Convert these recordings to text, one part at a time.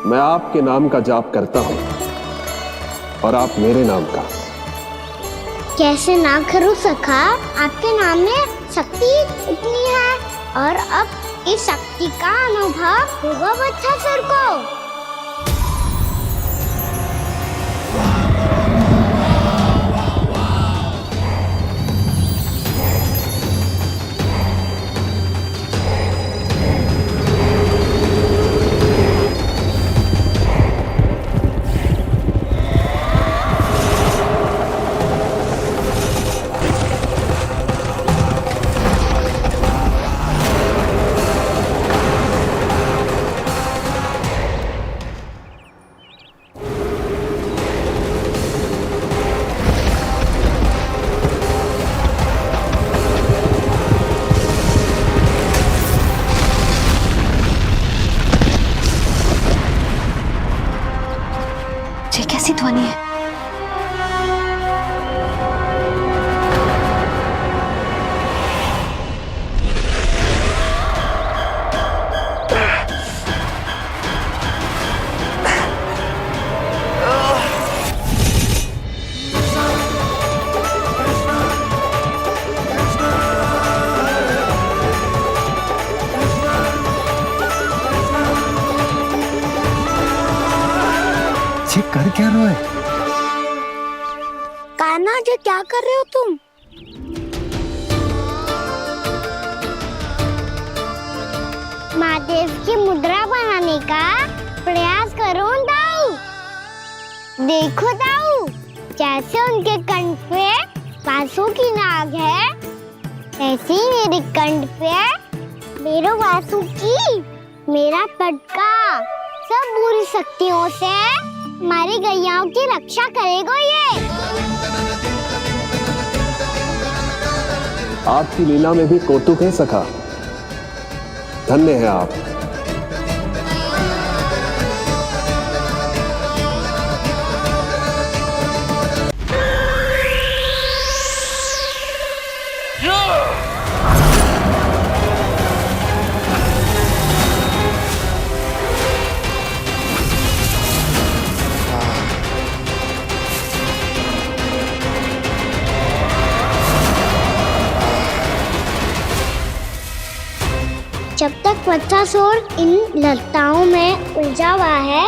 मैं आपके नाम का जाप करता हूं और आप मेरे नाम का। कैसे ना करूं सखा, आपके नाम में शक्ति इतनी है और अब इस शक्ति का अनुभव होगा बच्चासुर को। ये कैसी ध्वनि है? ये कर क्या रहे हो? कान्हा जी क्या कर रहे हो तुम? महादेव की मुद्रा बनाने का प्रयास करो दाऊ। देखो दाऊ, जैसे उनके कंठ पे बांसुरी की नाग है, ऐसे ही मेरे कंठ पे मेरो वासुकी, मेरा पटका सब बुरी शक्तियों से हमारी गैयाओं की रक्षा करेगा ये। आपकी लीला में भी कौतुक है सखा, धन्य है आप। जब तक बच्चासुर इन लताओं में उलझा हुआ है,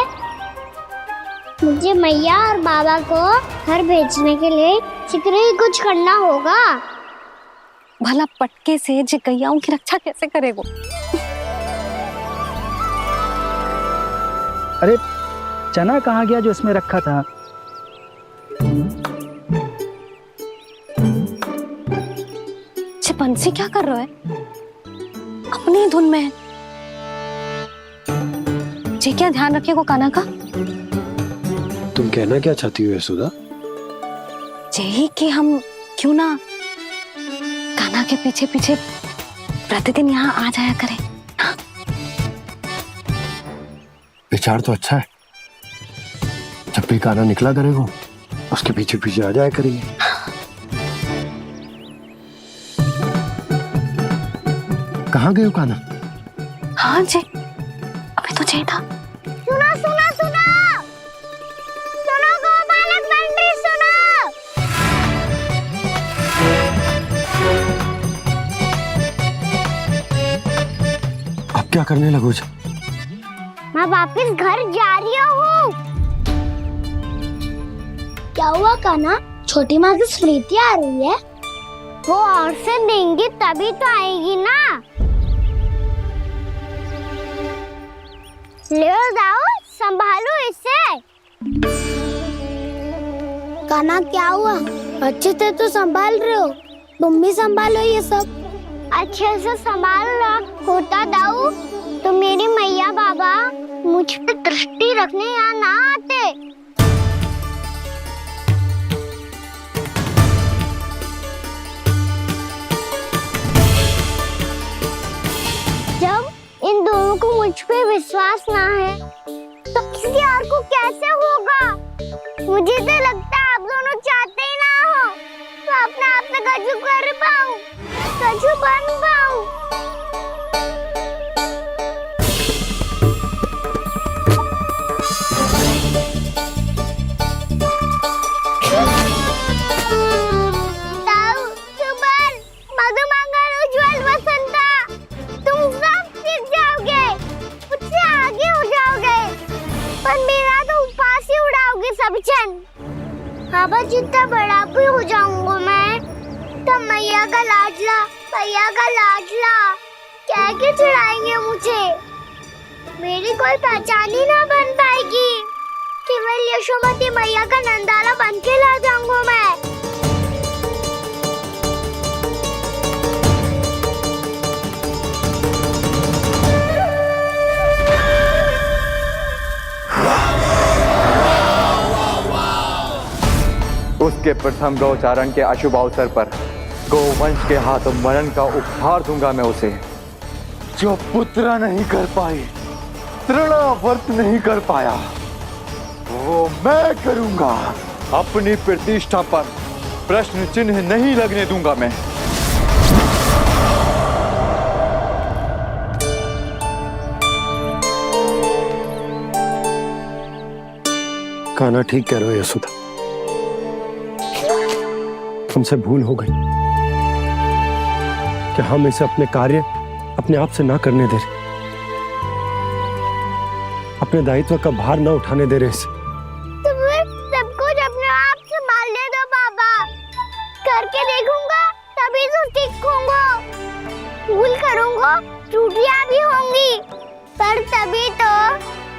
मुझे मैया और बाबा को घर भेजने के लिए शीघ्र ही कुछ करना होगा। भला पटके से जे गैयाओं की रक्षा कैसे करेगो? अरे चना कहाँ गया जो इसमें रखा था? ये बंसी क्या कर रहा है? अपनी धुन में है। जी क्या ध्यान रखिएगा कान्हा का। तुम कहना क्या चाहती हो यशोदा? यही कि हम क्यों ना कान्हा के पीछे पीछे प्रतिदिन यहाँ आ जाया करें। हाँ? विचार तो अच्छा है। जब भी कान्हा निकला करेगा उसके पीछे पीछे आ जाया करेंगे। कहाँ गए हो कान्हा? हाँ जी, अभी तो चाहिए था। सुनो सुनो सुनो सुनो गोपालक बंटी सुनो। अब क्या करने लगो? मैं वापस घर जा रही हूँ। क्या हुआ कान्हा? छोटी माँ की स्मृति आ रही है। वो और से देंगी तभी तो आएगी ना। ले जाओ, संभालो इसे। कान्हा क्या हुआ? अच्छे से तो संभाल रहे हो, तुम भी संभालो ये सब। अच्छे से संभालना होता दाऊ तो मेरी मैया बाबा मुझ पे दृष्टि रखने यहाँ ना आते। जब इन दोनों को मुझ पे विश्वास ना है तो किसी और को कैसे होगा? मुझे तो लगता है आप दोनों चाहते ही ना हो तो अपने आप पे गजू कर पाऊं, गजू बन पाऊं। सफिशन। बाबा जितना बड़ा भी हो जाऊंगा मैं, तब मैया का लाडला कह के चिढ़ाएंगे मुझे। मेरी कोई पहचान ही ना बन पाएगी। केवल यशोमती मैया का नंदाला बन के ला जाऊंगा मैं। उसके प्रथम गौचारण के अशुभ अवसर पर गोवंश के हाथों मरण का उपहार दूंगा मैं उसे। जो पुत्र नहीं कर पाई, तृणावर्त नहीं कर पाया, वो मैं करूंगा। अपनी प्रतिष्ठा पर प्रश्न चिन्ह नहीं लगने दूंगा मैं। कान्हा ठीक कह रहे हो यशोदा, हमसे भूल हो गई कि हम इसे अपने कार्य अपने आप से ना करने दे रहे, अपने दायित्व का भार ना उठाने दे रहे इसे। तो फिर सब कुछ अपने आप संभालने दो बाबा। करके देखूंगा तभी तो सीखूंगा। भूल करूंगा, त्रुटियां भी होंगी, पर तभी तो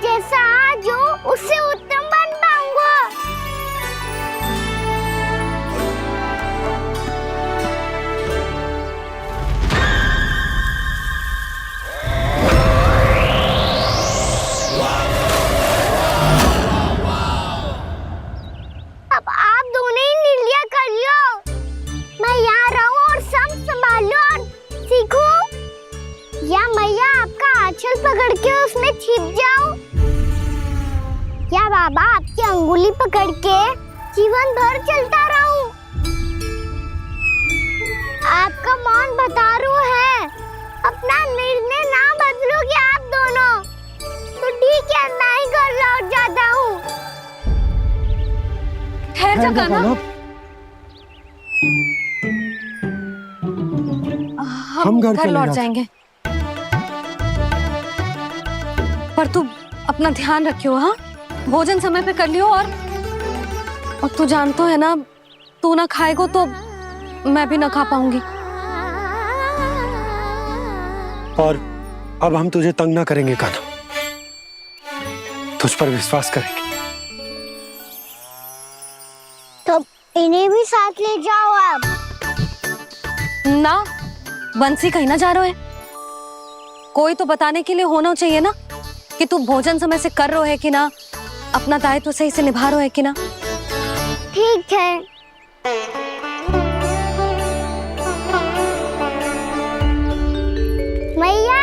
जैसा आज हूँ उससे उत्तम बन पाऊंगा। अब आप दोनों ही निर्णय कर लो। मैं यहाँ रहूं और सब संभालूं और सीखूं, या मैया आपका आंचल पकड़ के उसमें छिप जाऊं, या बाबा आपकी अंगुली पकड़ के जीवन भर चलता रहूं। आपका मौन बतारू है। अपना निर्णय ना बदलोगे आप दोनों तो ठीक है, मैं ही घर लौट जाता हूँ। ठहर जा कान्हा, हम घर लौट जाएंगे, पर तू अपना ध्यान रखियो। हाँ, भोजन समय पे कर लियो। और तू जानतो है ना, तू ना खाएगो तो मैं भी ना खा पाऊंगी। और अब हम तुझे तंग ना करेंगे कान्हा, तुझ पर विश्वास करेंगे। तो इन्हें भी साथ ले जाओ आप। ना, बंसी कहीं ना जा रहे है। कोई तो बताने के लिए होना चाहिए ना कि तू भोजन समय से कर रहे है कि ना, अपना दायित्व सही से निभा रहे है कि ना। ठीक है। मैया,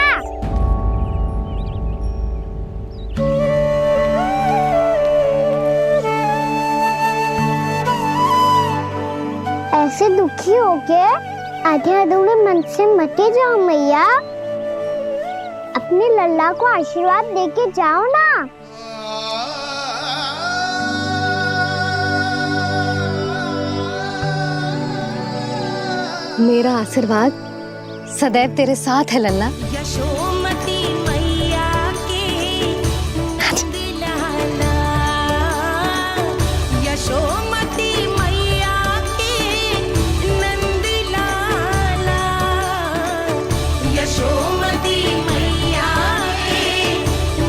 ऐसे दुखी हो के आधे अधूरे मन से मत जाओ मैया। अपने लल्ला को आशीर्वाद देके जाओ ना। मेरा आशीर्वाद सदैव तेरे साथ है लल्ला। यशोमती मैया के नंद लाला, यशोमती मैया के नंद लाला, यशोमती मैया के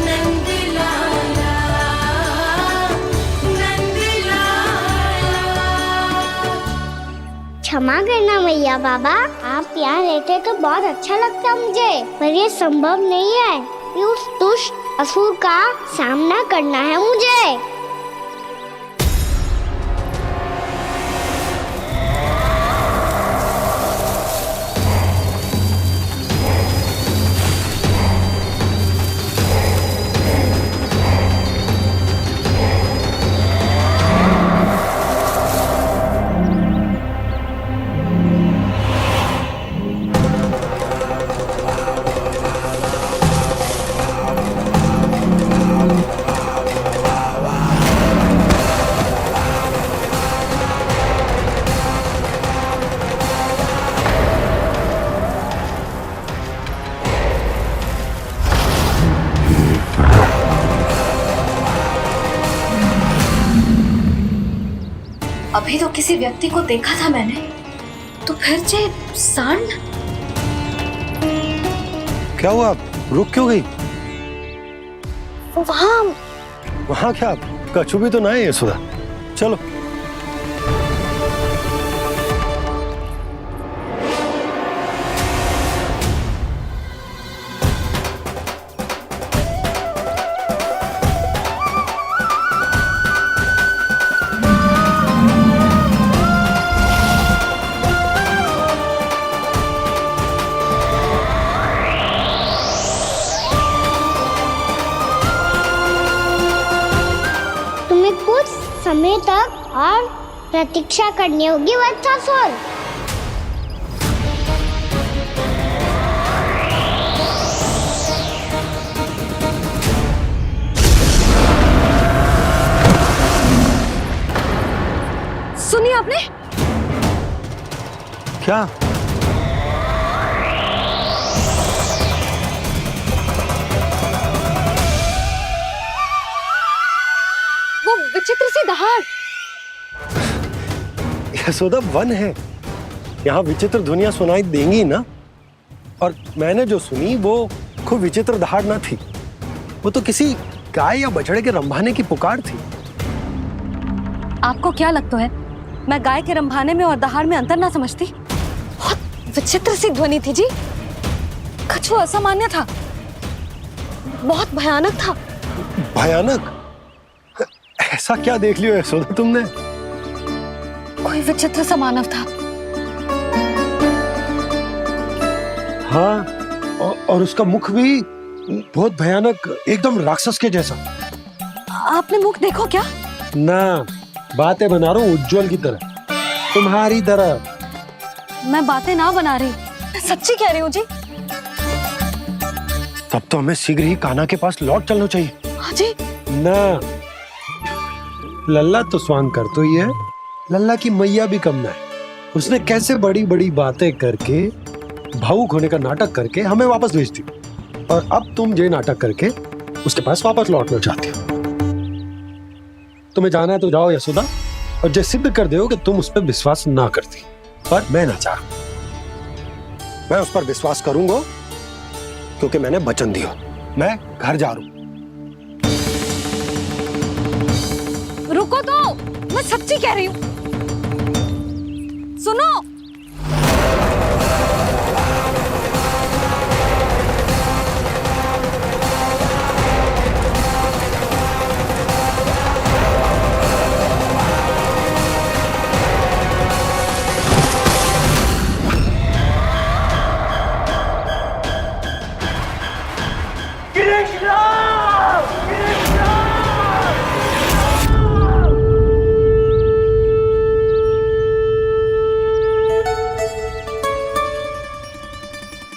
नंद लाला, नंद लाला। क्षमा करना मैया बाबा, आप यहाँ रहते तो बहुत अच्छा लगता मुझे, पर ये संभव नहीं है। ये उस दुष्ट असुर का सामना करना है मुझे। अभी तो किसी व्यक्ति को देखा था मैंने, तो फिर जे सांड। क्या हुआ, रुक क्यों गई? वहाँ वहां क्या, कछु भी तो ना है यशोदा। चलो। तुम्हें कुछ समय तक और प्रतीक्षा करनी होगी वत्सासुर। सुनिए आपने? क्या? वो विचित्र सी दहाड़। यशोदा, वन है, यहाँ विचित्र ध्वनियां सुनाई देंगी ना। और मैंने जो सुनी वो खूब विचित्र दहाड़ ना थी, वो तो किसी गाय या बछड़े के रंभाने की पुकार थी। आपको क्या लगता है मैं गाय के रंभाने में और दहाड़ में अंतर ना समझती? बहुत विचित्र सी ध्वनि थी जी, कछु असामान्य था, बहुत भयानक था। भयानक? ऐसा क्या देख लियो यशोदा तुमने? कोई विचित्र सा मानव था। हाँ, और उसका मुख भी बहुत भयानक, एकदम राक्षस के जैसा। आपने मुख देखो क्या? ना, बातें बना रहा हूँ उज्जवल की तरह, तुम्हारी तरह। मैं बातें ना बना रही, मैं सच्ची कह रही हूँ जी। तब तो हमें शीघ्र ही कान्हा के पास लौट चलना चाहिए। हाँ जी। ना, लल्ला तो स्वांग कर तो ही है, लल्ला की मैया भी कम ना है। उसने कैसे बड़ी बड़ी बातें करके, भावुक होने का नाटक करके हमें वापस भेज दी, और अब तुम ये नाटक करके उसके पास वापस लौटना चाहती हो। तुम्हें जाना है तो जाओ यशोदा, और जो सिद्ध कर दो कि तुम उस पर विश्वास ना करती। पर मैं ना चाह, मैं उस पर विश्वास करूंगा क्योंकि मैंने वचन दिया। मैं घर जा रहा हूं। रुको तो, मैं सच्ची कह रही हूँ। सुनो।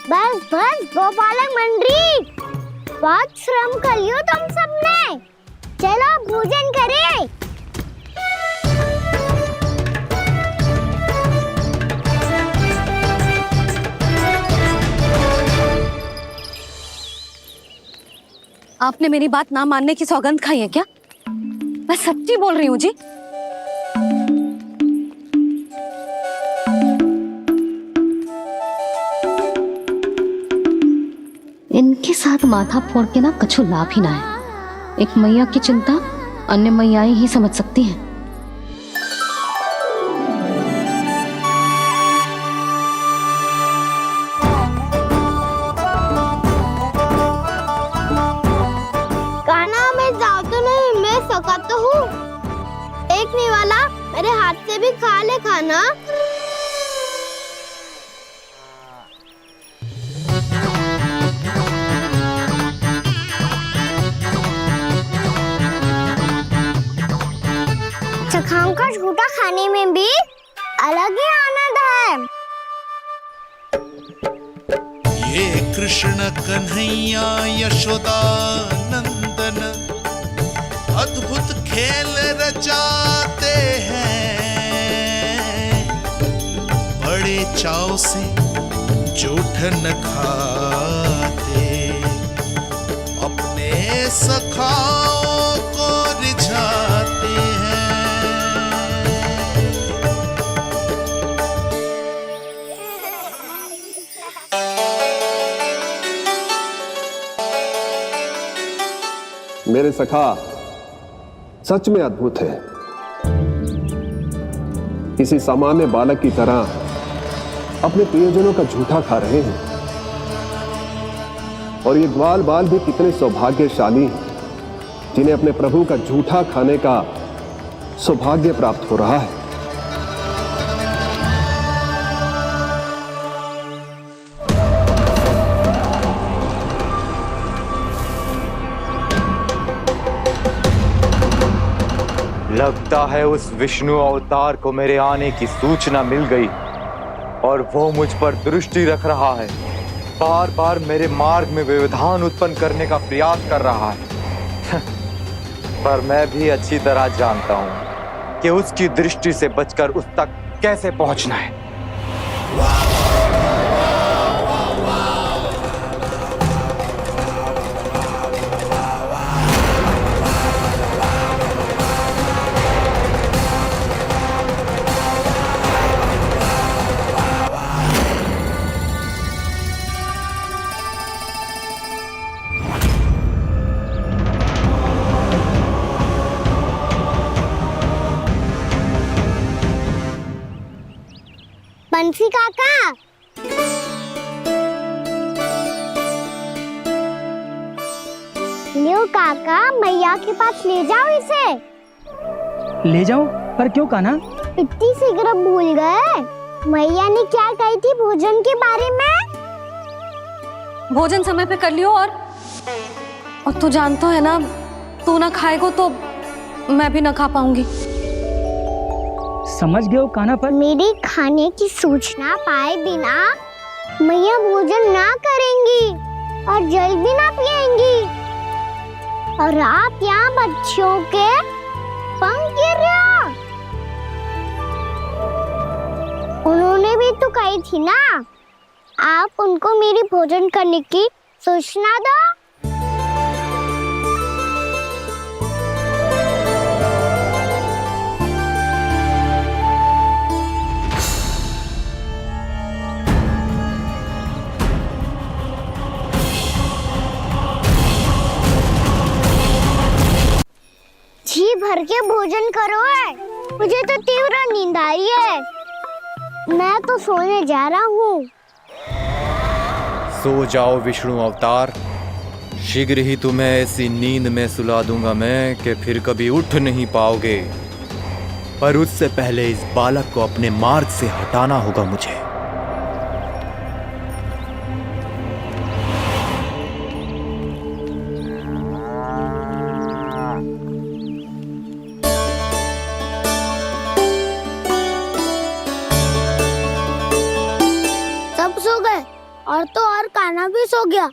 बस बस गोपालक मंडली, बहुत श्रम कर लियो तुम सबने। चलो भोजन करें। आपने मेरी बात ना मानने की सौगंध खाई है क्या? मैं सच्ची बोल रही हूँ जी। इनके साथ माथा फोड़ के ना कछु लाभ ही ना है। एक मैया की चिंता अन्य मैयाएं ही समझ सकती हैं। कान्हा, मैं जाऊँ तो नहीं, मैं सका तो हूँ। एक नहीं वाला मेरे हाथ से भी खा ले खाना। चखाओं का झूठा खाने में भी अलग ही आनंद है। ये कृष्ण कन्हैया यशोदा नंदन अद्भुत खेल रचाते हैं, बड़े चाव से जूठन खाते, अपने सखाओं को रिझाते हैं। मेरे सखा सच में अद्भुत है। किसी सामान्य बालक की तरह अपने प्रियजनों का झूठा खा रहे हैं। और ये ग्वाल बाल भी कितने सौभाग्यशाली हैं जिन्हें अपने प्रभु का झूठा खाने का सौभाग्य प्राप्त हो रहा है। लगता है उस विष्णु अवतार को मेरे आने की सूचना मिल गई और वो मुझ पर दृष्टि रख रहा है। बार बार मेरे मार्ग में व्यवधान उत्पन्न करने का प्रयास कर रहा है। पर मैं भी अच्छी तरह जानता हूं कि उसकी दृष्टि से बचकर उस तक कैसे पहुंचना है। बंसी काका, लियो काका, मैया के पास ले जाओ इसे। ले जाओ? पर क्यों कान्हा? इतनी शीघ्र भूल गए? मैया ने क्या कही थी भोजन के बारे में? भोजन समय पे कर लियो। और तू जानता है ना, तू ना खाएगा तो मैं भी ना खा पाऊंगी। समझ गए हो कान्हा? पर मेरे खाने की सूचना पाए बिना मैया भोजन ना करेंगी और जल भी ना पिएंगी। और आप यहाँ बच्चों के पंख गिर रहे हो। उन्होंने भी तो कही थी ना, आप उनको मेरी भोजन करने की सूचना दो। जी भर के भोजन करो है, मुझे तो तीव्र नींद आई है। मैं तो सोने जा रहा हूँ। सो जाओ विष्णु अवतार, शीघ्र ही तुम्हें ऐसी नींद में सुला दूंगा मैं कि फिर कभी उठ नहीं पाओगे। पर उससे पहले इस बालक को अपने मार्ग से हटाना होगा मुझे। सब सो गए और तो और कान्हा भी सो गया।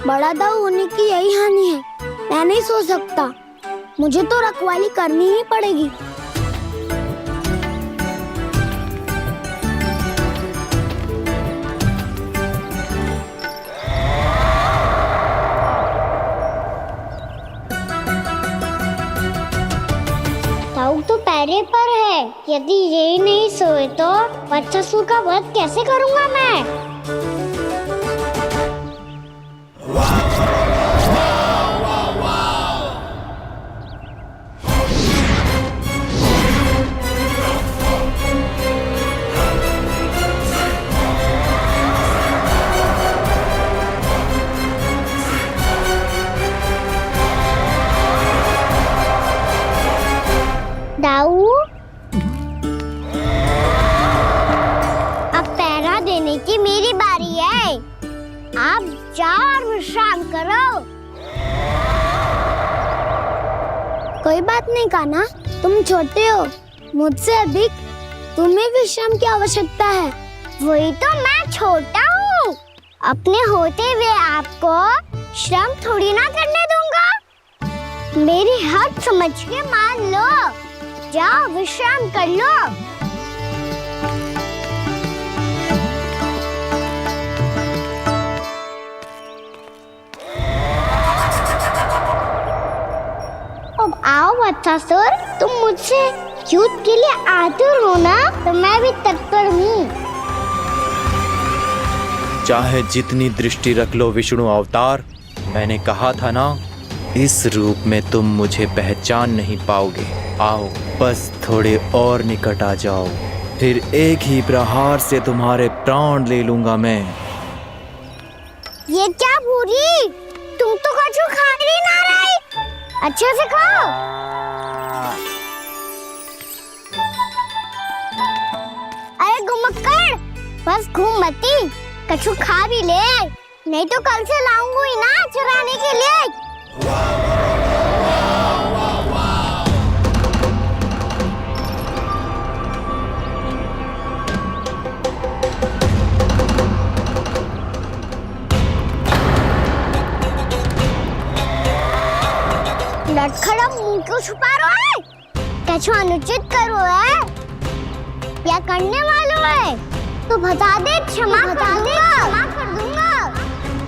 बड़ा दाऊ होने की यही हानि है, मैं नहीं सो सकता। मुझे तो रखवाली करनी ही पड़ेगी। दाऊ तो पैरे पर है। यदि यही नहीं सोए तो बच्चासुर का वध कैसे करूंगा मैं? दाऊ, अब पहरा देने की मेरी बारी है। आप जाओ और विश्राम करो। कोई बात नहीं कान्हा, तुम छोटे हो, मुझसे अधिक तुम्हें विश्राम की आवश्यकता है। वही तो, मैं छोटा हूँ। अपने होते हुए आपको श्रम थोड़ी ना करने दूंगा। मेरी हद समझ के मान लो। जाओ विश्राम कर लो। अब आओ बच्चासुर, तुम मुझसे युद्ध के लिए आतुर हो ना, तो मैं भी तत्पर हूँ। चाहे जितनी दृष्टि रख लो विष्णु अवतार, मैंने कहा था ना, इस रूप में तुम मुझे पहचान नहीं पाओगे। आओ बस थोड़े और निकट आ जाओ, फिर एक ही प्रहार से तुम्हारे प्राण ले लूंगा मैं। ये क्या भूरी, तुम तो कछु खा ही ना रही, अच्छे से खाओ। अरे घुमक्कड़, बस घूम मती, कछु खा भी ले, नहीं तो कल से लाऊंगी ही ना चुराने के लिए। लड़खड़ा मुंह क्यों छुपा रहा है? कछु अनुचित करो है या करने वालों है तो बता दे, क्षमा कर दूंगा।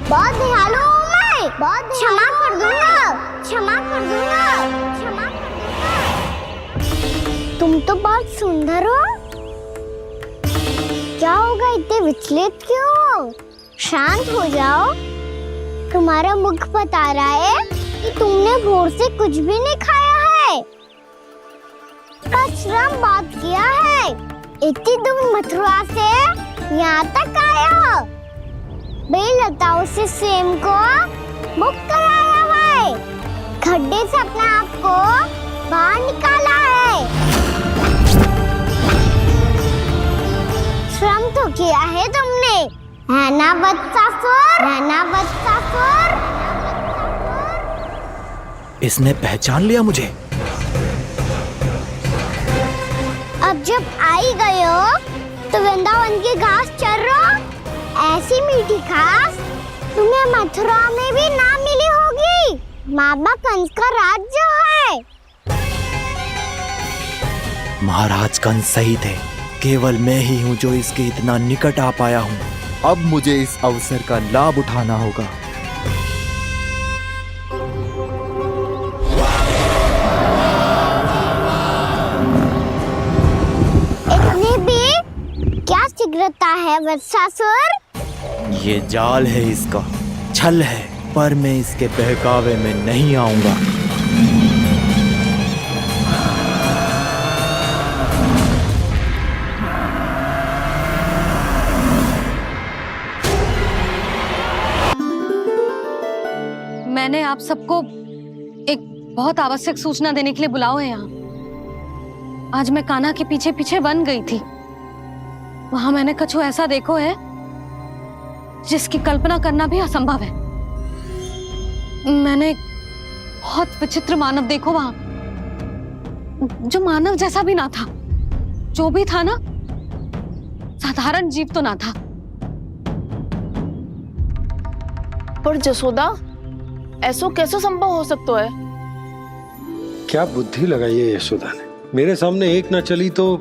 बहुत दयालु हूँ मैं, बहुत क्षमा कर दूंगा। तुम तो बहुत सुंदर हो, क्या होगा इतने विचलित क्यों हो? शांत हो जाओ, तुम्हारा मुख बता रहा है कि तुमने भोर से कुछ भी नहीं खाया है, बस श्रम बात किया है। इतनी दूर मथुरा से यहाँ तक आया हो, बेलताओं से स्वयं को मुक्त कराया है, खड्डे से अपने आप को बाहर निकाला है। श्रम तो किया है तुमने, है ना वत्सासुर? इसने पहचान लिया मुझे। अब जब आई गए हो तो वृंदावन की घास चर रहो, ऐसी मीठी घास तुम्हें मथुरा में भी ना मिली होगी। मामा कंस का राज्य है। महाराज कंस सही थे, केवल मैं ही हूँ जो इसके इतना निकट आ पाया हूँ। अब मुझे इस अवसर का लाभ उठाना होगा। इतने भी क्या शीघ्रता है वत्सासुर? ये जाल है इसका, छल है, पर मैं इसके बहकावे में नहीं आऊंगा। मैंने आप सबको एक बहुत आवश्यक सूचना देने के लिए बुलाओ है यहाँ। आज मैं कान्हा के पीछे पीछे वन गई थी, वहां मैंने कछु ऐसा देखो है जिसकी कल्पना करना भी असंभव है। मैंने एक बहुत विचित्र मानव देखो वहां, जो मानव जैसा भी ना था, जो भी था ना साधारण जीव तो ना था। पर जसोदा, ऐसो कैसे संभव हो सकता है? क्या बुद्धि लगाई है यशोदा ने। मेरे सामने एक ना चली तो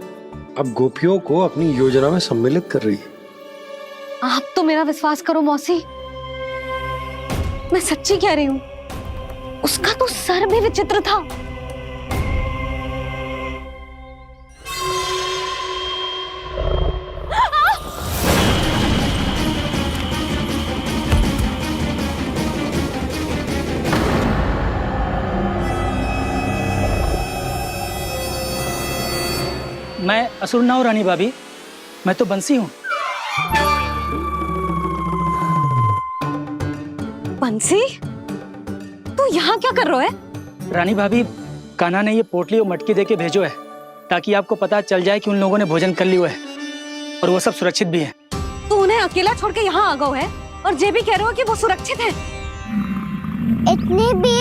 अब गोपियों को अपनी योजना में सम्मिलित कर रही है। आप तो मेरा विश्वास करो मौसी, मैं सच्ची कह रही हूं, उसका तो सर भी विचित्र था। मैं असुर ना हूँ रानी भाभी, मैं तो बंसी हूँ। बंसी, तू यहाँ क्या कर रहा है? रानी भाभी, कान्हा ने ये पोटली और मटकी देके भेजो है ताकि आपको पता चल जाए कि उन लोगों ने भोजन कर लिया है और वो सब सुरक्षित भी है। तू उन्हें अकेला छोड़ के यहाँ आ गया है और ये भी कह रहे हो कि वो सुरक्षित है। इतने भी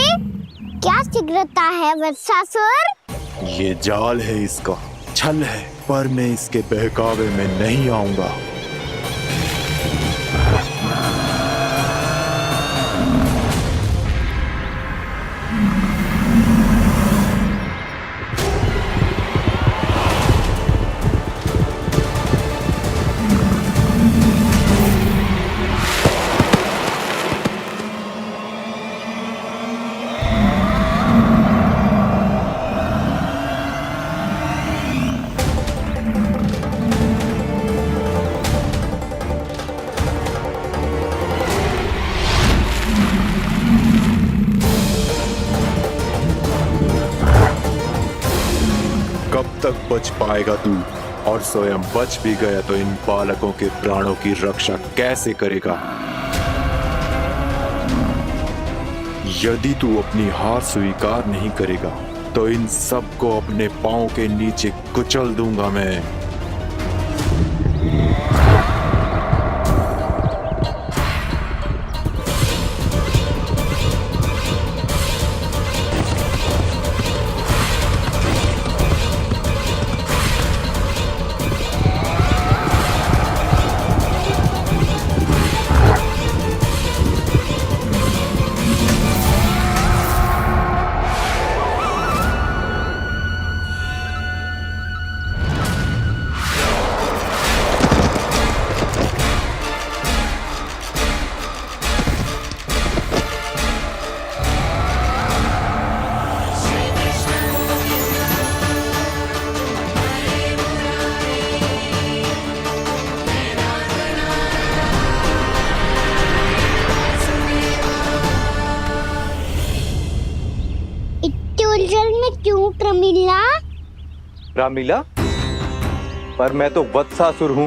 क्या शीघ्रता है वत्सासुर? ये जाल है इसका, छल है, पर मैं इसके बहकावे में नहीं आऊंगा। तक बच पाएगा तू? और स्वयं बच भी गया तो इन बालकों के प्राणों की रक्षा कैसे करेगा? यदि तू अपनी हार स्वीकार नहीं करेगा तो इन सबको अपने पांव के नीचे कुचल दूंगा मैं। उलझन में क्यों प्रमिला? रामीला, पर मैं तो वत्सासुर हूँ।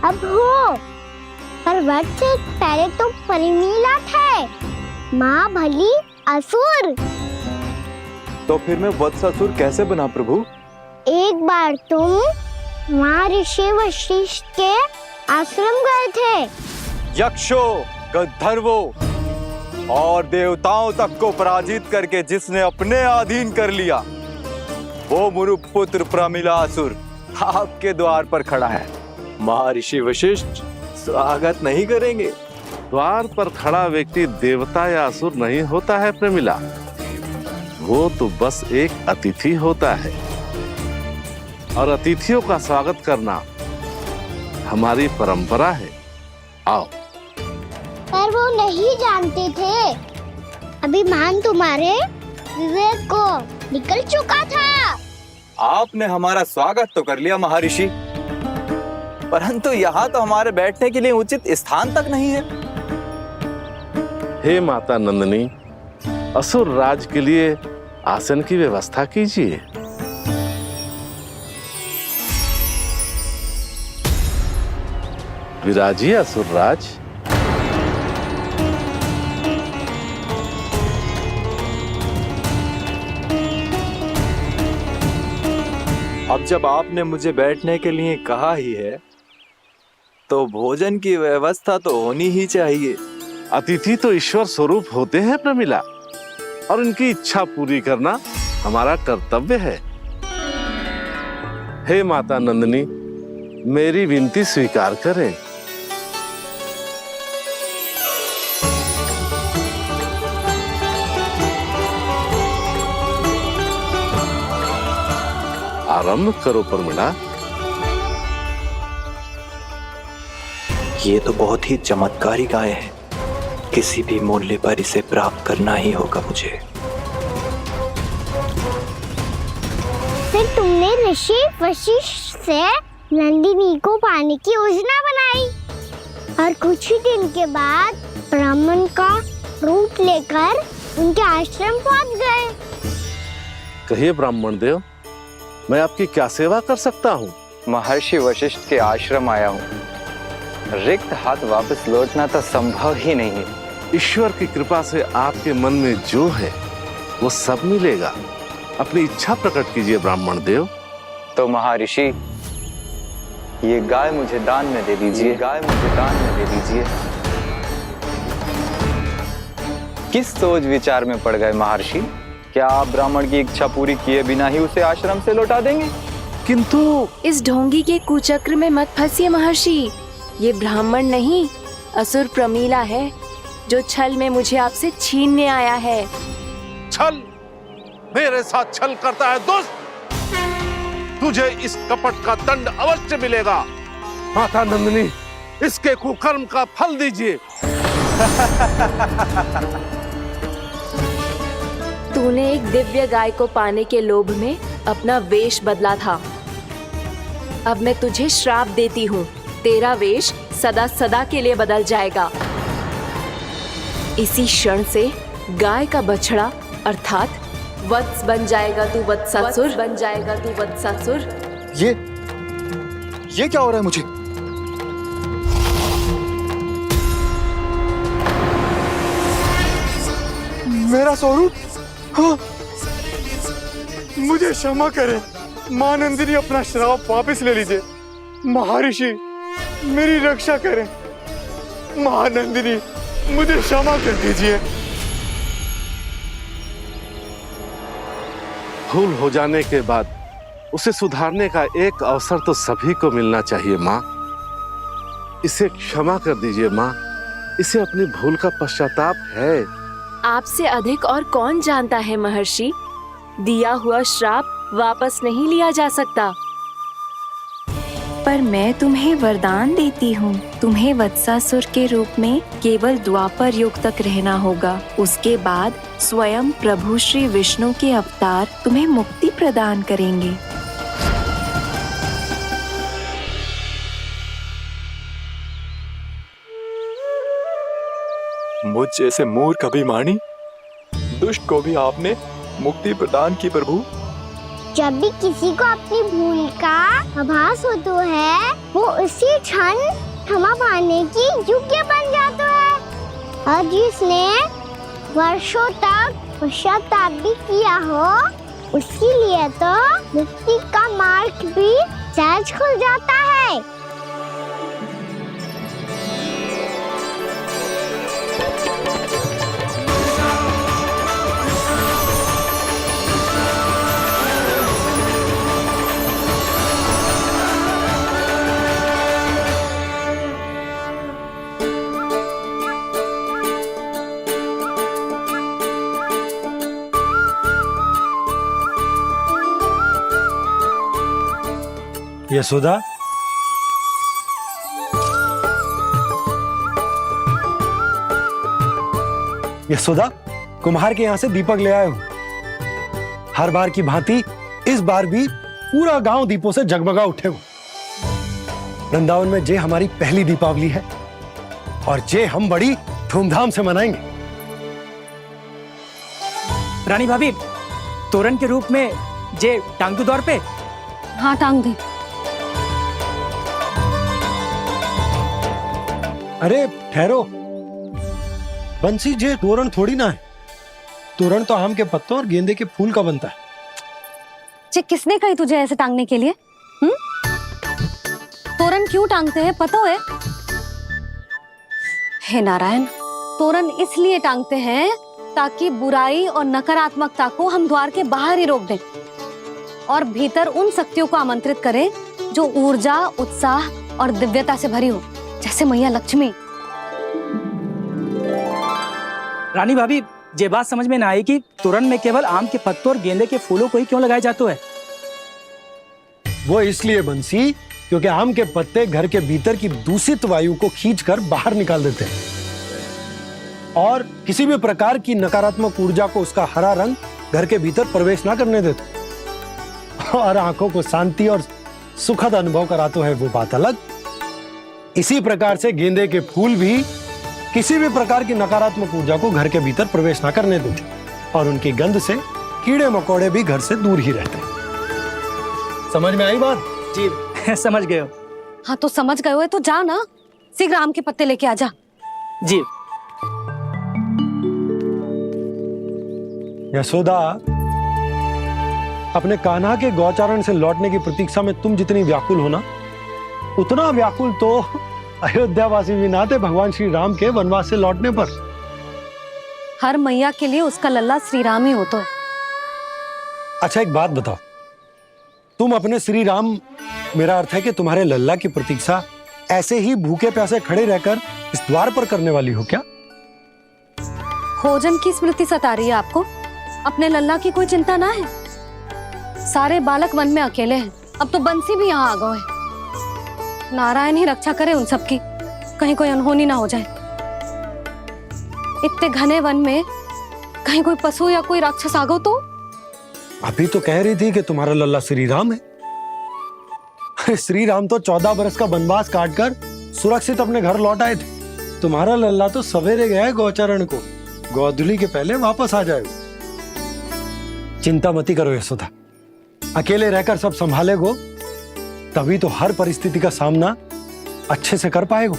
अब हो, पर वट से पहले तो परिमीला थे, माँ भली असुर। तो फिर मैं वत्सासुर कैसे बना प्रभु? एक बार तुम वहाँ ऋषि वशिष्ठ के आश्रम गए थे। यक्षो, गंधर्वों और देवताओं तक को पराजित करके जिसने अपने अधीन कर लिया, वो मुरुपुत्र प्रमिलासुर आपके द्वार पर खड़ा है। महर्षि वशिष्ठ स्वागत नहीं करेंगे? द्वार पर खड़ा व्यक्ति देवता या असुर नहीं होता है प्रमिला, वो तो बस एक अतिथि होता है, और अतिथियों का स्वागत करना हमारी परंपरा है। आओ। पर वो नहीं जानते थे, अभिमान तुम्हारे विवेक को निकल चुका था। आपने हमारा स्वागत तो कर लिया महर्षि, परंतु यहाँ तो हमारे बैठने के लिए उचित स्थान तक नहीं है। हे माता नंदिनी, असुर राज के लिए आसन की व्यवस्था कीजिए। विराजिए असुर राज। अब जब आपने मुझे बैठने के लिए कहा ही है, तो भोजन की व्यवस्था तो होनी ही चाहिए। अतिथि तो ईश्वर स्वरूप होते हैं प्रमिला, और उनकी इच्छा पूरी करना हमारा कर्तव्य है। हे माता नंदिनी, मेरी विनती स्वीकार करें। आरंभ करो प्रमिला। ये तो बहुत ही चमत्कारी गाय है, किसी भी मूल्य पर इसे प्राप्त करना ही होगा मुझे। फिर तुमने ऋषि वशिष्ठ से नंदिनी को पाने की योजना बनाई, और कुछ ही दिन के बाद ब्राह्मण का रूप लेकर उनके आश्रम पहुंच गए। कहिए ब्राह्मण देव, मैं आपकी क्या सेवा कर सकता हूँ? महर्षि वशिष्ठ के आश्रम आया हूँ। रिक्त हाथ वापस लौटना तो संभव ही नहीं है। ईश्वर की कृपा से आपके मन में जो है वो सब मिलेगा। अपनी इच्छा प्रकट कीजिए ब्राह्मण देव। तो महर्षि, ये गाय मुझे दान में दे दीजिए। गाय मुझे दान में दे दीजिए। किस सोच विचार में पड़ गए महर्षि? क्या आप ब्राह्मण की इच्छा पूरी किए बिना ही उसे आश्रम से लौटा देंगे? किंतु इस ढोंगी के कुचक्र में मत फंसिए महर्षि। ये ब्राह्मण नहीं, असुर प्रमीला है, जो छल में मुझे आपसे छीनने आया है। छल? मेरे साथ छल करता है दुष्ट? तुझे इस कपट का दंड अवश्य मिलेगा। माता नंदिनी, इसके कुकर्म का फल दीजिए। तूने एक दिव्य गाय को पाने के लोभ में अपना वेश बदला था। अब मैं तुझे श्राप देती हूँ, तेरा वेश सदा सदा के लिए बदल जाएगा। इसी क्षण से गाय का बछड़ा अर्थात वत्स बन जाएगा तू वत्सासुर, बन जाएगा तू वत्सासुर। ये क्या हो रहा है मुझे? मेरा स्वरूप, हाँ। मुझे क्षमा करें मां नंदिनी, अपना श्राप वापस ले लीजिए। महर्षि मेरी रक्षा करें। महानंदिनी मुझे क्षमा कर दीजिए। भूल हो जाने के बाद उसे सुधारने का एक अवसर तो सभी को मिलना चाहिए माँ। इसे क्षमा कर दीजिए माँ, इसे अपनी भूल का पश्चाताप है। आपसे अधिक और कौन जानता है महर्षि, दिया हुआ श्राप वापस नहीं लिया जा सकता। पर मैं तुम्हें वरदान देती हूँ, तुम्हें वत्सासुर के रूप में केवल द्वापर युग तक रहना होगा। उसके बाद स्वयं प्रभु श्री विष्णु के अवतार तुम्हें मुक्ति प्रदान करेंगे। मुझ जैसे मूर्ख अभिमानी दुष्ट को भी आपने मुक्ति प्रदान की प्रभु। जब भी किसी को अपनी भूल का आभास होता है, वो उसी क्षण क्षमा पाने की योग्य बन जाता है। और जिसने वर्षों तक पश्चाताप भी किया हो, उसके लिए तो मुक्ति का मार्ग भी सहज खुल जाता है। यशोदा, यशोदा, कुम्हार के यहाँ से दीपक ले आया हूं। हर बार की भांति इस बार भी पूरा गांव दीपों से जगमगा उठे हो। वृंदावन में जे हमारी पहली दीपावली है और जे हम बड़ी धूमधाम से मनाएंगे। रानी भाभी, तोरण के रूप में जे टांग दो दौर पे। हाँ, टांग दे। अरे ठहरो, बंसी, जे तोरण थोड़ी ना है। तोरण तो आम के पत्तों और गेंदे के फूल का बनता है। जे किसने कही तुझे ऐसे टांगने के लिए? तोरण क्यों टांगते हैं पता है? हे नारायण, तोरण इसलिए टांगते हैं ताकि बुराई और नकारात्मकता को हम द्वार के बाहर ही रोक दें और भीतर उन शक्तियों को आमंत्रित करें जो ऊर्जा, उत्साह और दिव्यता से भरी हो, जैसे मैया लक्ष्मी। रानी भाभी, ये बात समझ में ना आई कि तोरण में केवल आम के पत्तों और गेंदे के फूलों को ही क्यों लगाया जाता है? वो इसलिए बंसी, क्योंकि आम के पत्ते घर के भीतर की दूषित वायु को खींचकर बाहर निकाल देते हैं और किसी भी प्रकार की नकारात्मक ऊर्जा को उसका हरा रंग घर के भीतर प्रवेश ना करने देते और आंखों को शांति और सुखद अनुभव कराते है, वो बात अलग। इसी प्रकार से गेंदे के फूल भी किसी भी प्रकार की नकारात्मक ऊर्जा को घर के भीतर प्रवेश ना करने देते और उनकी गंध से कीड़े मकोड़े भी घर से दूर ही रहते हैं। समझ में आई बात? जी समझ गए हो। हाँ, तो समझ गए हो तो जा ना, शीघ्र आम के पत्ते लेके आ जा। जी। यशोदा, अपने कान्हा के गौचारण से लौटने की प्रतीक्षा में तुम जितनी व्याकुल हो ना, उतना व्याकुल तो अयोध्यावासी भी ना थे भगवान श्री राम के वनवास से लौटने पर। हर मैया के लिए उसका लल्ला श्री राम ही होता है। अच्छा, एक बात बताओ, तुम अपने श्री राम, मेरा अर्थ है कि तुम्हारे लल्ला की प्रतीक्षा ऐसे ही भूखे प्यासे खड़े रहकर इस द्वार पर करने वाली हो क्या? भोजन की स्मृति सता रही है आपको? अपने लल्ला की कोई चिंता ना है। सारे बालक वन में अकेले हैं, अब तो बंसी भी यहाँ आ गए हैं। नारायण ही रक्षा करे उन सबकी, कहीं कोई अनहोनी ना हो जाए। इतने घने वन में कहीं कोई पशु या कोई राक्षस आ गो तो? अभी तो कह रही थी कि तुम्हारा लल्ला श्री राम है। श्री राम तो 14 बरस का वनवास काटकर सुरक्षित अपने घर लौट आए थे। तुम्हारा लल्ला तो सवेरे गया है गौचरण को, गोधूली के पहले वापस आ जाएगा। चिंता मती करो यशोदा, अकेले रहकर सब संभालेगो तभी तो हर परिस्थिति का सामना अच्छे से कर पाएगो।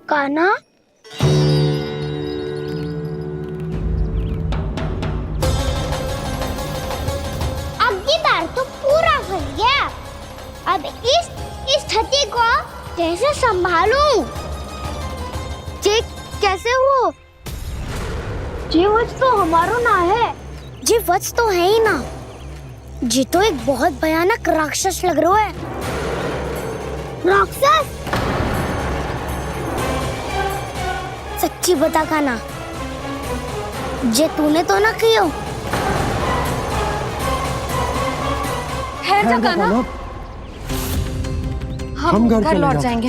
कान्हा, अब की बार तो पूरा फंस गया। अब इस स्थिति को कैसे संभालूं? जी कैसे हो? जी वत्स तो हमारो ना है। जी वत्स तो है ही ना। जी तो एक बहुत भयानक राक्षस लग रहा है। राक्षस? सच्ची बता कान्हा, जे तूने तो ना कियो? है जा कान्हा, हम घर लौट जाएंगे।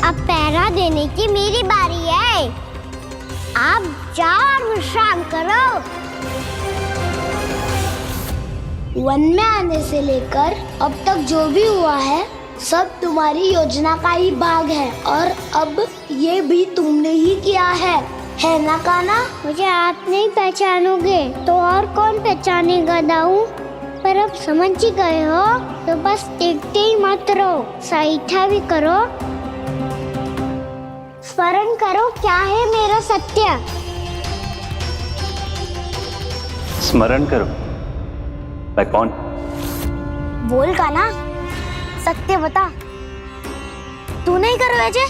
अब पहरा देने की मेरी बारी है। आप जाओ और विश्राम करो। वन में आने से लेकर अब तक जो भी हुआ है सब तुम्हारी योजना का ही भाग है, और अब ये भी तुमने ही किया है ना कान्हा? मुझे आप नहीं पहचानोगे तो और कौन पहचानेगा दाऊ? पर अब समझ ही गए हो तो बस देखते ही मत रहो, सहीठा भी करो। स्मरण करो क्या है मेरा सत्य। स्मरण करो? मैं कौन? बोल कान्हा, सत्य बता। तू नहीं करो अजय?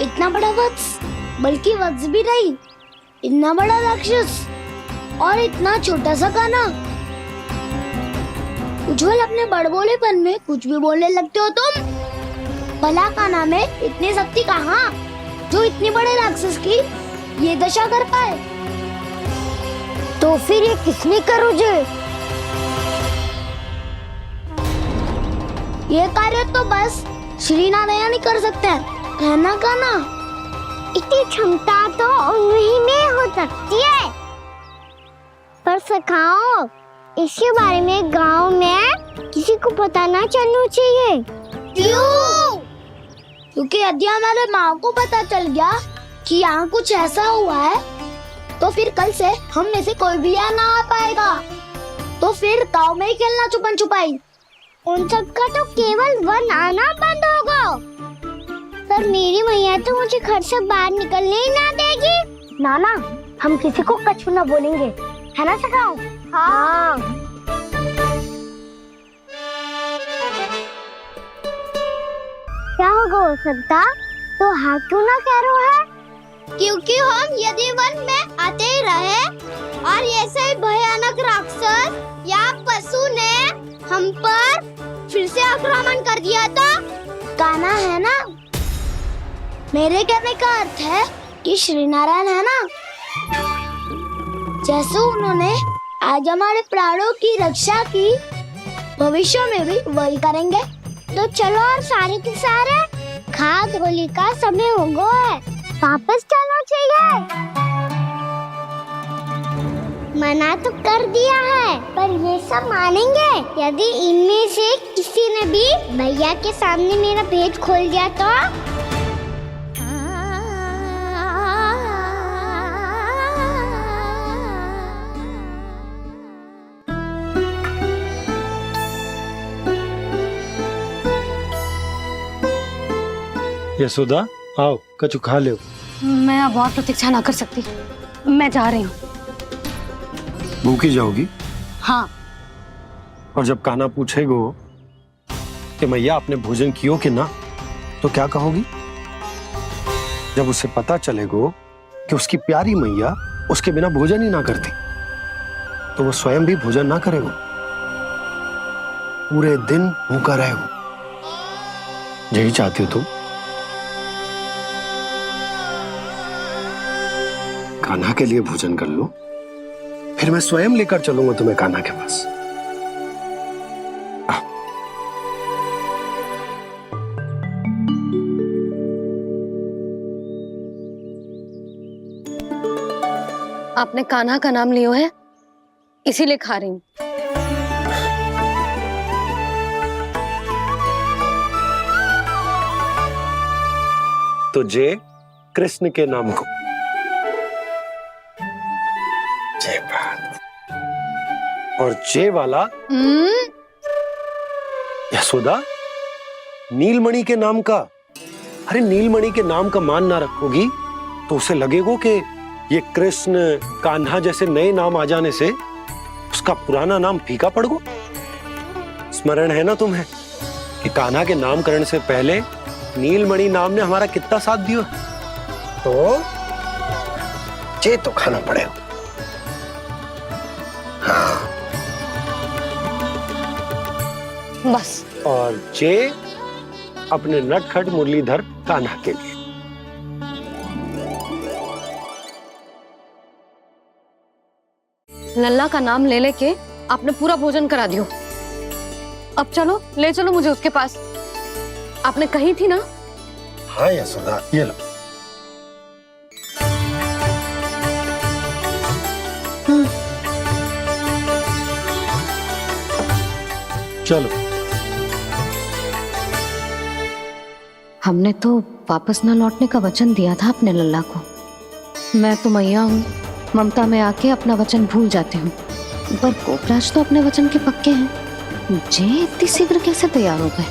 इतना बड़ा वत्स, बल्कि वत्स भी नहीं, इतना बड़ा राक्षस और इतना छोटा सा कान्हा। उज्जवल, अपने बड़बोलेपन में कुछ भी बोलने लगते हो तुम। भला कान्हा में इतनी शक्ति कहाँ जो इतने बड़े राक्षस की ये दशा कर पाए? तो फिर ये किसने करो जे? ये कार्य तो बस श्री नारायण ही कर सकते हैं, है ना कान्हा? इतनी क्षमता तो उन्हीं में हो सकती है, पर सखाओ इसके बारे में गांव में किसी को पता ना चलना चाहिए। क्यों? क्योंकि यदि हमारे माँ को पता चल गया कि यहाँ कुछ ऐसा हुआ है तो फिर कल से हम में से कोई भी यहाँ ना आ पाएगा। तो फिर गांव में ही खेलना छुपन छुपाई। उन सबका तो केवल वन आना बंद होगा। पर मेरी मैया तो मुझे घर से बाहर निकलने ही ना देगी। नाना, हम किसी को कछु ना बोलेंगे, है ना सखाओ? हाँ। क्या होगा हो सकता? तो हाँ क्यों ना कह रहा है? क्योंकि हम यदि वन में आते ही रहे और ऐसे ही भयानक राक्षस या पशु ने हम पर फिर से आक्रमण कर दिया तो कान्हा, है ना? मेरे कहने का अर्थ है कि श्री नारायण है ना, जैसे उन्होंने आज हमारे प्राणों की रक्षा की, भविष्य में भी वही करेंगे। तो चलो और सारे के सारे खाद होली का समय हो गया है, वापस चलना चाहिए। मना तो कर दिया है, पर ये सब मानेंगे यदि इनमें से किसी ने भी भैया के सामने मेरा पेट खोल दिया तो? यशोदा, आओ कछु खा लो। मैं अब और प्रतीक्षा ना कर सकती, मैं जा रही हूँ। भूखी जाओगी? हाँ। और जब कान्हा पूछेगो कि मैया आपने भोजन कियो कि ना, तो क्या कहोगी? जब उसे पता चलेगो कि उसकी प्यारी मैया उसके बिना भोजन ही ना करती, तो वो स्वयं भी भोजन ना करेगो, पूरे दिन भूखा रहेगो। यही चाहती हो तुम? कान्हा के लिए भोजन कर लो, फिर मैं स्वयं लेकर चलूंगा तुम्हें कान्हा के पास। आपने कान्हा का नाम लियो है, इसीलिए खा रही हूँ। तो जे कृष्ण के नाम को। जे बात। और जे वाला यशोदा नीलमणि के नाम का। अरे नीलमणि के नाम का मान ना रखोगी तो उसे लगेगा कि ये कृष्ण कान्हा जैसे नए नाम आ जाने से उसका पुराना नाम फीका पड़ गो। स्मरण है ना तुम्हें कि कान्हा के नामकरण से पहले नीलमणि नाम ने हमारा कितना साथ दिया। तो जे तो खाना पड़ेगा। हाँ। बस। और जे अपने नटखट मुरलीधर कान्हा के लिए। लल्ला का नाम ले लेके आपने पूरा भोजन करा दियो। अब चलो, ले चलो मुझे उसके पास। आपने कही थी ना। हाँ यशोदा, ये लो। चलो। हमने तो वापस न लौटने का वचन दिया था अपने लल्ला को। मैं तो मैया हूँ, ममता में आके अपना वचन भूल जाती हूँ, पर गोपराज तो अपने वचन के पक्के हैं। जे इतनी शीघ्र कैसे तैयार हो गए?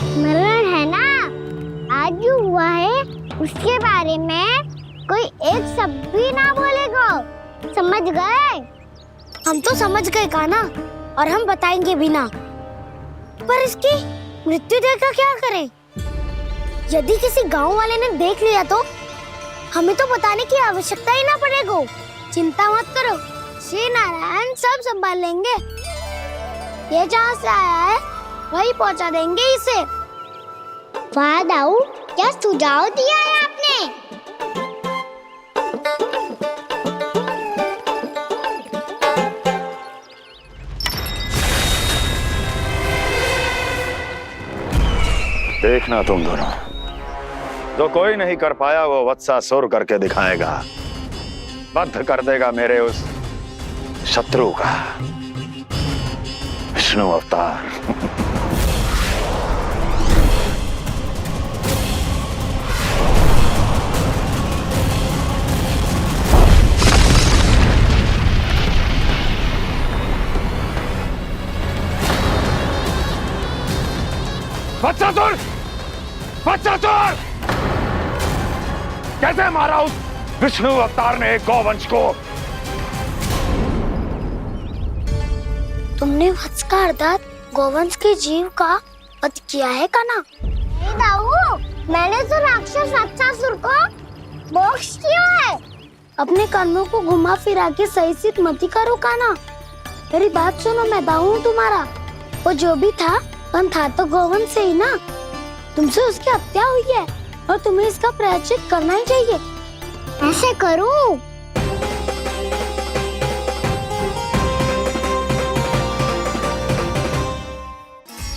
स्मरण है ना, आज जो हुआ है उसके बारे में कोई एक शब्द भी ना बोलेगा। समझ गए? हम तो समझ गए कान्हा, और हम बताएंगे भी ना। पर इसकी मृत्यु देखकर क्या करें? यदि किसी गांव वाले ने देख लिया तो हमें तो बताने की आवश्यकता ही ना पड़ेगा। चिंता मत करो, श्री नारायण सब संभाल लेंगे। ये जहाँ से आया है वही पहुँचा देंगे इसे। वाह दाऊ, क्या सुझाव दिया है आपने। देखना तुम दोनों, जो कोई नहीं कर पाया वो वत्सासुर करके दिखाएगा। बद्ध कर देगा मेरे उस शत्रु का विष्णु अवतार। वत्सासुर! वत्सासुर! कैसे मारा उस विष्णु अवतार ने गौवंश को? तुमने वत्स का अर्थात गौवंश के जीव का वध किया है कान्हा? नहीं दाऊ, मैंने तो राक्षस वत्सासुर को मोक्ष दिया है। अपने कर्मों को घुमा फिरा के सही सिद्ध मत करो कान्हा। मेरी बात सुनो, मैं दाऊ हूँ तुम्हारा। वो जो भी था तो गौवंश से ही ना। तुमसे उसकी हत्या हुई है और तुम्हें इसका प्रायश्चित करना ही चाहिए। ऐसे करूं?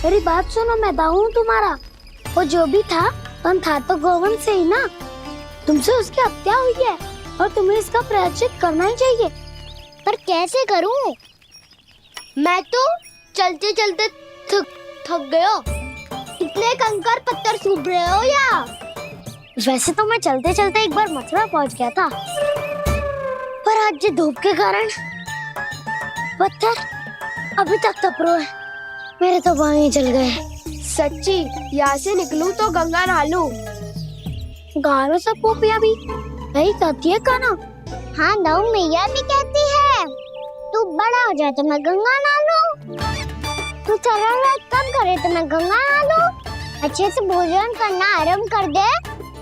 मेरी बात सुनो, मैं दाऊ हूँ तुम्हारा। वो जो भी था तो गौवंश से ही ना। तुमसे उसकी हत्या हुई है और तुम्हें इसका प्रायश्चित करना ही चाहिए। पर कैसे करूं? मैं तो चलते चलते थक गया। इतने कंकर पत्थर सूख रहे हो या? वैसे तो मैं चलते चलते एक बार मथुरा पहुंच गया था, पर आज धूप के कारण पत्थर अभी तक तप रहे हैं। मेरे तो पाँव ही जल गए। सच्ची, यहाँ से निकलूं तो गंगा नहा लूं। गाँव में सब पोपिया भी यही कहती है कान्हा। हाँ दाऊ, मैया भी कहती है तू बड़ा हो जाए तो मैं गंगा नहा लूं, तू चरण व्रत कब करे तो मैं गंगा नहा लूं, अच्छे से भोजन करना आरंभ कर दे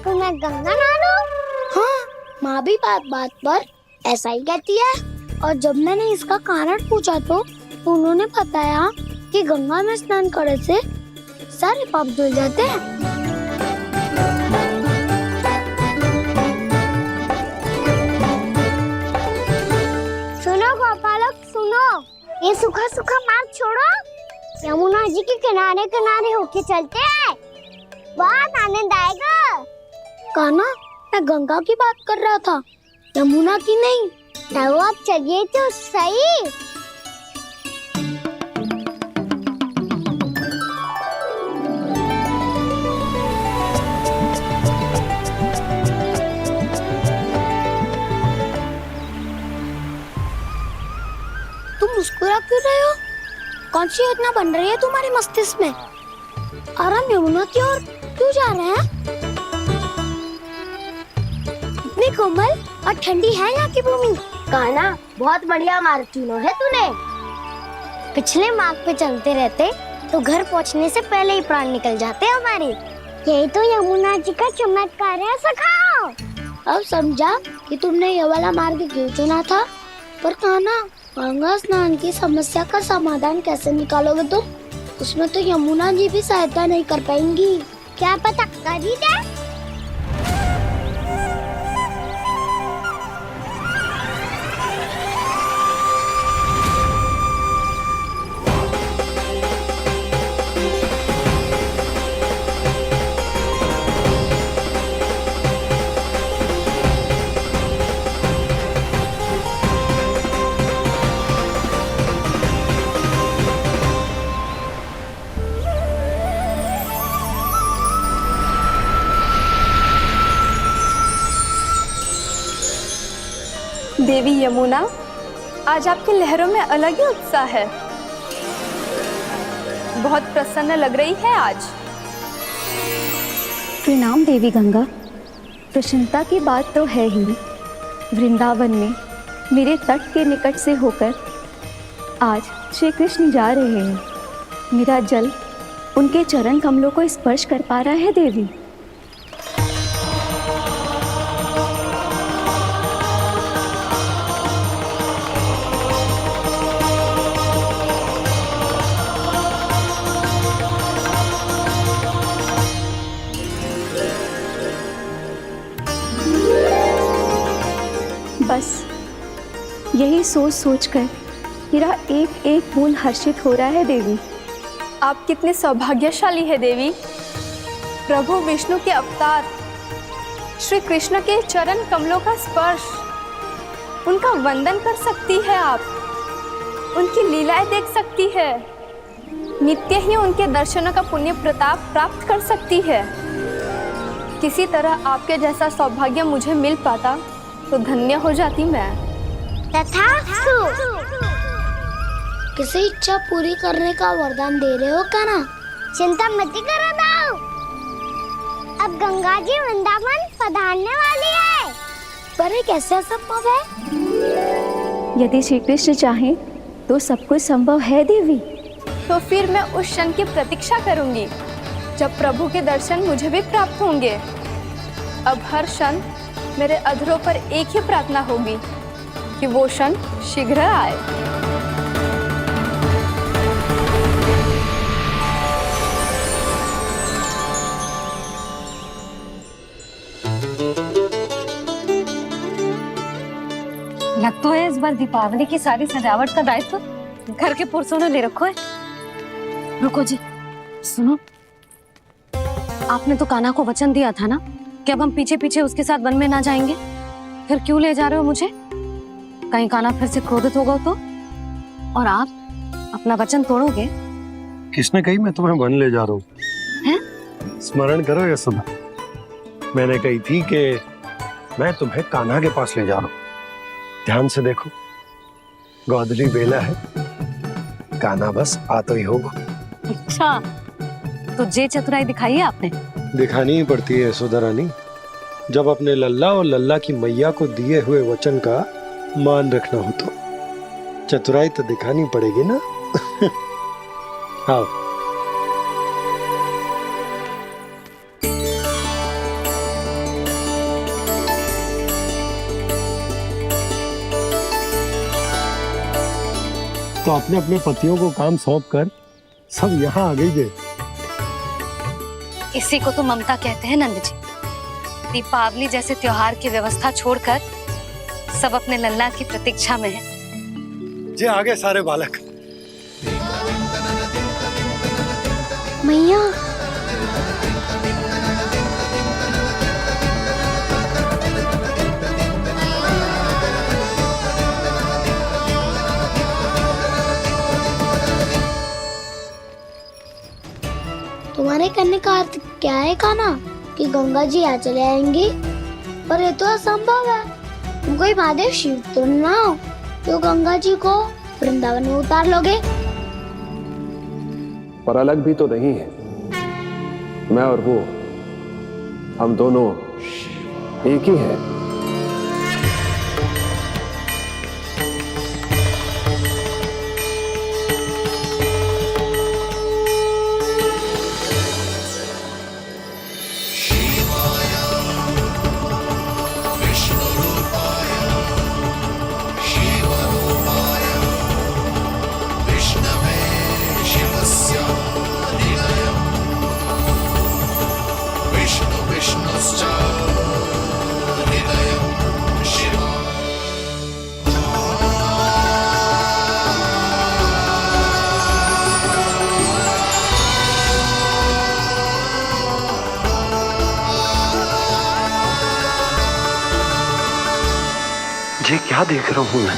तो मैं गंगा नहा लूं। हाँ, माँ भी बात बात पर ऐसा ही कहती है। और जब मैंने इसका कारण पूछा तो उन्होंने बताया कि गंगा में स्नान करने से सारे पाप धुल जाते हैं। सुनो गोपालक सुनो, ये सूखा सूखा मार्ग छोड़ो, यमुना जी के किनारे किनारे होके चलते हैं, बहुत आनंद आएगा। कान्हा, मैं गंगा की बात कर रहा था, यमुना की नहीं। तो आप चलिए तो सही। तुम मुस्कुरा क्यों रहे हो? कौन सी योजना बन रही है तुम्हारे मस्तिष्क में? और हम यमुना की ओर क्यों जा रहे हैं? इतनी कोमल और ठंडी है यहाँ की भूमि। कान्हा, बहुत बढ़िया मार्ग चुना है तूने। पिछले मार्ग पे चलते रहते तो घर पहुँचने से पहले ही प्राण निकल जाते हमारे। यही तो यमुना जी का चमत्कार है सखा। अब समझा कि तुमने ये वाला मार्ग क्यों चुना था। पर कान्हा, गंगा स्नान की समस्या का समाधान कैसे निकालोगे तुम? उसमें तो यमुना जी भी सहायता नहीं कर पाएंगी। क्या पता कर ही दे। देवी यमुना, आज आपकी लहरों में अलग ही उत्साह है। बहुत प्रसन्न लग रही है आज। प्रणाम देवी गंगा। प्रसन्नता की बात तो है ही। वृंदावन में मेरे तट के निकट से होकर आज श्री कृष्ण जा रहे हैं। मेरा जल उनके चरण कमलों को स्पर्श कर पा रहा है देवी। बस यही सोच सोचकर मेरा एक एक बूंद हर्षित हो रहा है देवी। आप कितने सौभाग्यशाली है देवी। प्रभु विष्णु के अवतार श्री कृष्ण के चरण कमलों का स्पर्श, उनका वंदन कर सकती है आप, उनकी लीलाएं देख सकती है, नित्य ही उनके दर्शनों का पुण्य प्रताप प्राप्त कर सकती है। किसी तरह आपके जैसा सौभाग्य मुझे मिल पाता तो धन्य हो जाती मैं। तथास्तु। किसी इच्छा पूरी करने का वरदान दे रहे हो कान्हा? चिंता मत करो दाऊ। अब गंगा जी वृंदावन पधारने वाली है। पर ये कैसे संभव है? यदि श्री कृष्ण चाहे तो सब कुछ संभव है देवी। तो फिर मैं उस क्षण की प्रतीक्षा करूंगी जब प्रभु के दर्शन मुझे भी प्राप्त होंगे। अब हर क्षण मेरे अधरों पर एक ही प्रार्थना होगी कि वो क्षण शीघ्र आए। लग तो है इस बार दीपावली की सारी सजावट का दायित्व घर के पुरुषों ने ले रखो है। रुको जी, सुनो, आपने तो कान्हा को वचन दिया था ना कि अब हम पीछे पीछे उसके साथ वन में ना जाएंगे। फिर क्यों ले जा रहे हो मुझे? कहीं कान्हा फिर से क्रोधित होगा तो? और आप अपना वचन तोड़ोगे? किसने कही मैं तुम्हें वन ले जा रहा हूँ? स्मरण करो यशोदा, मैंने कही थी कि मैं तुम्हें कान्हा के पास ले जा रहा हूँ। ध्यान से देखो, गोधली बेला है, कान्हा बस आ तो ही होगा। अच्छा, तो जे चतुराई दिखाई है आपने? दिखानी ही पड़ती है यशोदा रानी, जब अपने लल्ला और लल्ला की मैया को दिए हुए वचन का मान रखना हो तो चतुराई तो दिखानी पड़ेगी ना। आओ। तो अपने अपने पतियों को काम सौंप कर सब यहाँ आ गई है। इसी को तो ममता कहते हैं नंद जी। दीपावली जैसे त्योहार की व्यवस्था छोड़कर सब अपने लल्ला की प्रतीक्षा में हैं। जे आगे सारे बालक। मैया, तुम्हारे कहने का अर्थ क्या है कान्हा? कि गंगा जी यहाँ चले आएंगी? पर ये तो असंभव है। तुम कोई महादेव शिव तो ना हो जो गंगा जी को वृंदावन में उतार लोगे? पर अलग भी तो नहीं है। मैं और वो, हम दोनों एक ही हैं। ये क्या देख रहा हूं मैं?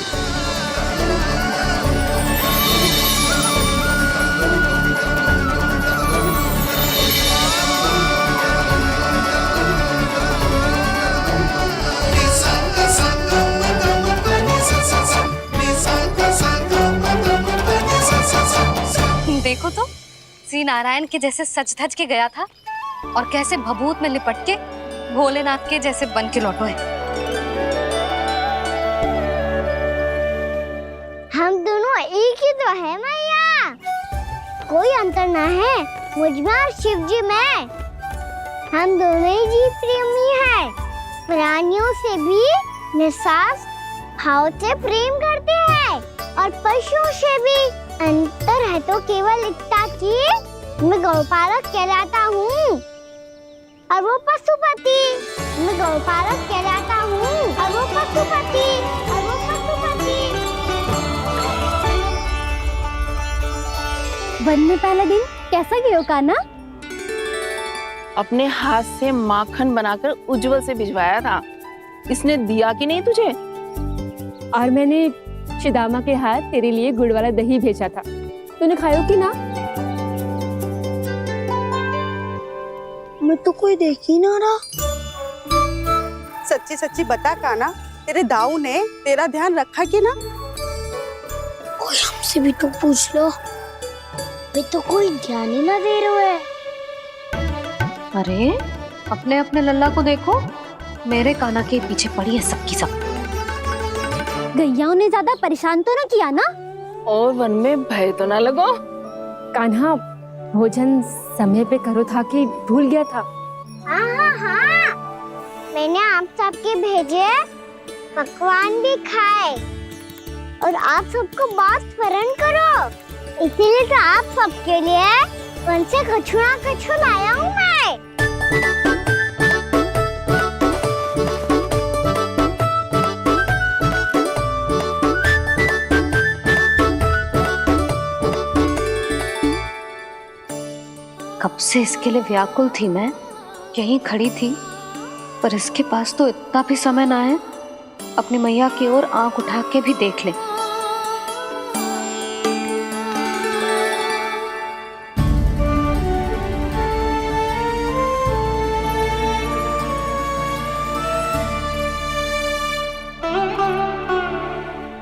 देखो तो श्री नारायण के जैसे सच धज के गया था और कैसे भभूत में लिपट के भोलेनाथ के जैसे बन के लौटो है। हम दोनों एक ही तो है मैया, कोई अंतर ना है मुझ में और शिव जी में। हम दोनों ही जीव प्रेमी है, प्राणियों से भी निस्सास भाव से प्रेम करते हैं और पशुओं से भी। अंतर है तो केवल इतना कि मैं गौपालक कहलाता हूँ और वो पशुपति। मैं गौपालक कहलाता हूँ और वो पशुपति। वन में पहला दिन कैसा गया कान्हा? अपने हाथ से माखन बनाकर उज्जवल से भिजवाया था। इसने दिया कि नहीं तुझे? और मैंने शिदामा के हाथ तेरे लिए गुड़ वाला दही भेजा था, तूने खायो कि ना? मैं तो कोई देख ही ना रहा। सच्ची सच्ची बता कान्हा, तेरे दाऊ ने तेरा ध्यान रखा कि ना? कोई हमसे भी तो पूछ लो, वे तो कोई ध्यान ही ना दे रहे है। अरे अपने अपने लल्ला को देखो, मेरे कान्हा के पीछे पड़ी है सबकी सब। गैयाओं ने ज्यादा परेशान तो ना किया ना? और वन में भय तो ना लगो? कान्हा भोजन समय पे करो था कि भूल गया था? हाँ, मैंने आप सबके भेजे पकवान भी खाए और आप सबको बात स्मरण करो, इसीलिए तो आप सबके लिए वन से कछु लाया हूँ मैं। कब से इसके लिए व्याकुल थी मैं, यहीं खड़ी थी, पर इसके पास तो इतना भी समय ना है अपनी मैया की ओर आंख उठा के भी देख ले।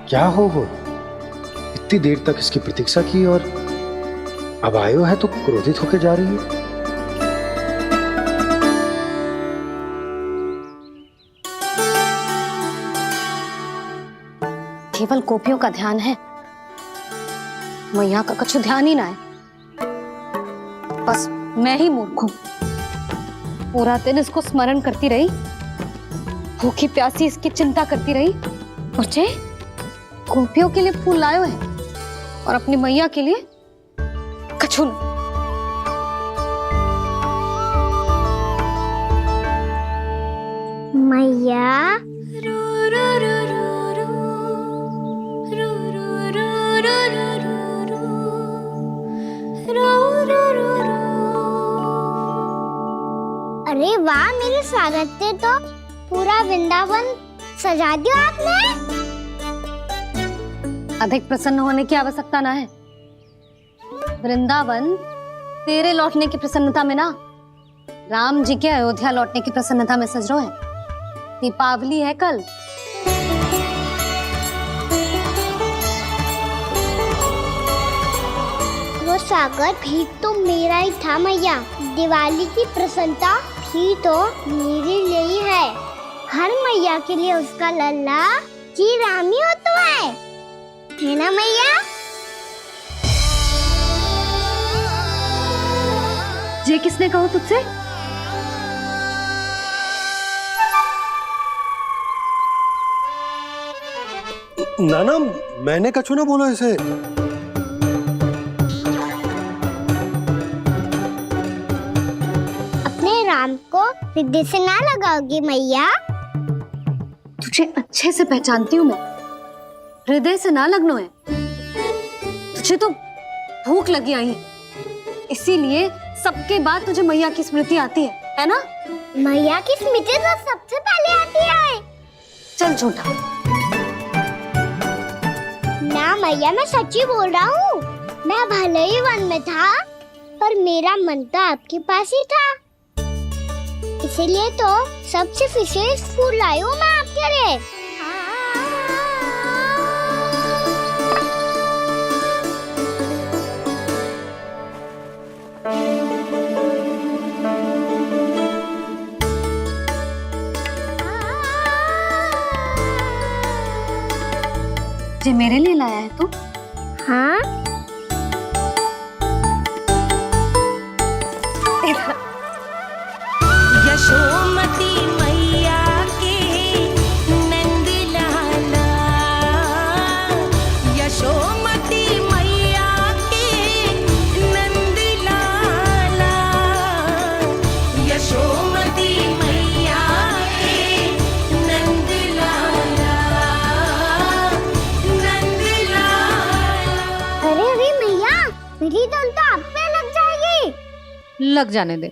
क्या हो वो? इतनी देर तक इसकी प्रतीक्षा की और अब आयो है तो क्रोधित होकर जा रही है। केवल गोपियों का ध्यान है, मैया का कछु ध्यान ही ना है। बस मैं ही मूर्ख हूं, पूरा दिन इसको स्मरण करती रही, भूखी प्यासी इसकी चिंता करती रही, और जे गोपियों के लिए फूल लायो है और अपनी मैया के लिए कछु न। मैया अरे वाह, मेरे स्वागत से तो पूरा वृंदावन सजा दिया आपने। अधिक प्रसन्न होने की आवश्यकता ना है। वृंदावन तेरे लौटने की प्रसन्नता में ना, राम जी के अयोध्या लौटने की प्रसन्नता में सज रहा है। दीपावली है कल। स्वागत भी तो मेरा ही था मैया। दिवाली की प्रसन्नता भी तो मेरे लिए ही है। हर मैया के लिए उसका लल्ला जी रामी होता है ना मैया? ये किसने कहा तुझसे? नाना, मैंने कछु ना बोला ऐसे। अपने राम को हृदय से ना लगाओगी मैया? तुझे अच्छे से पहचानती हूँ मैं, हृदय से ना लगनो है। तुझे तो भूख लगी आई है, इसीलिए सबके बाद तुझे मैया की स्मृति आती है ना? मैया की स्मृति तो सबसे पहले आती है। चल झूठा। ना मैया, मैं सच्ची बोल रहा हूँ। मैं भले ही वन में था, पर मेरा मन तो आपके पास ही था। इसीलिए तो सबसे विशेष फूल लाई हूँ मैं आपके लिए। ये मेरे लिए लाया है तू? हाँ। यशोमती मैया के नंद लाला, यशोमती मैया के नंद लाला, यशोमती मैया के नंद लाला, नंद लाला। अरे अरे मैया, मेरी धुन तो आप पे लग जाएगी। लग जाने दे।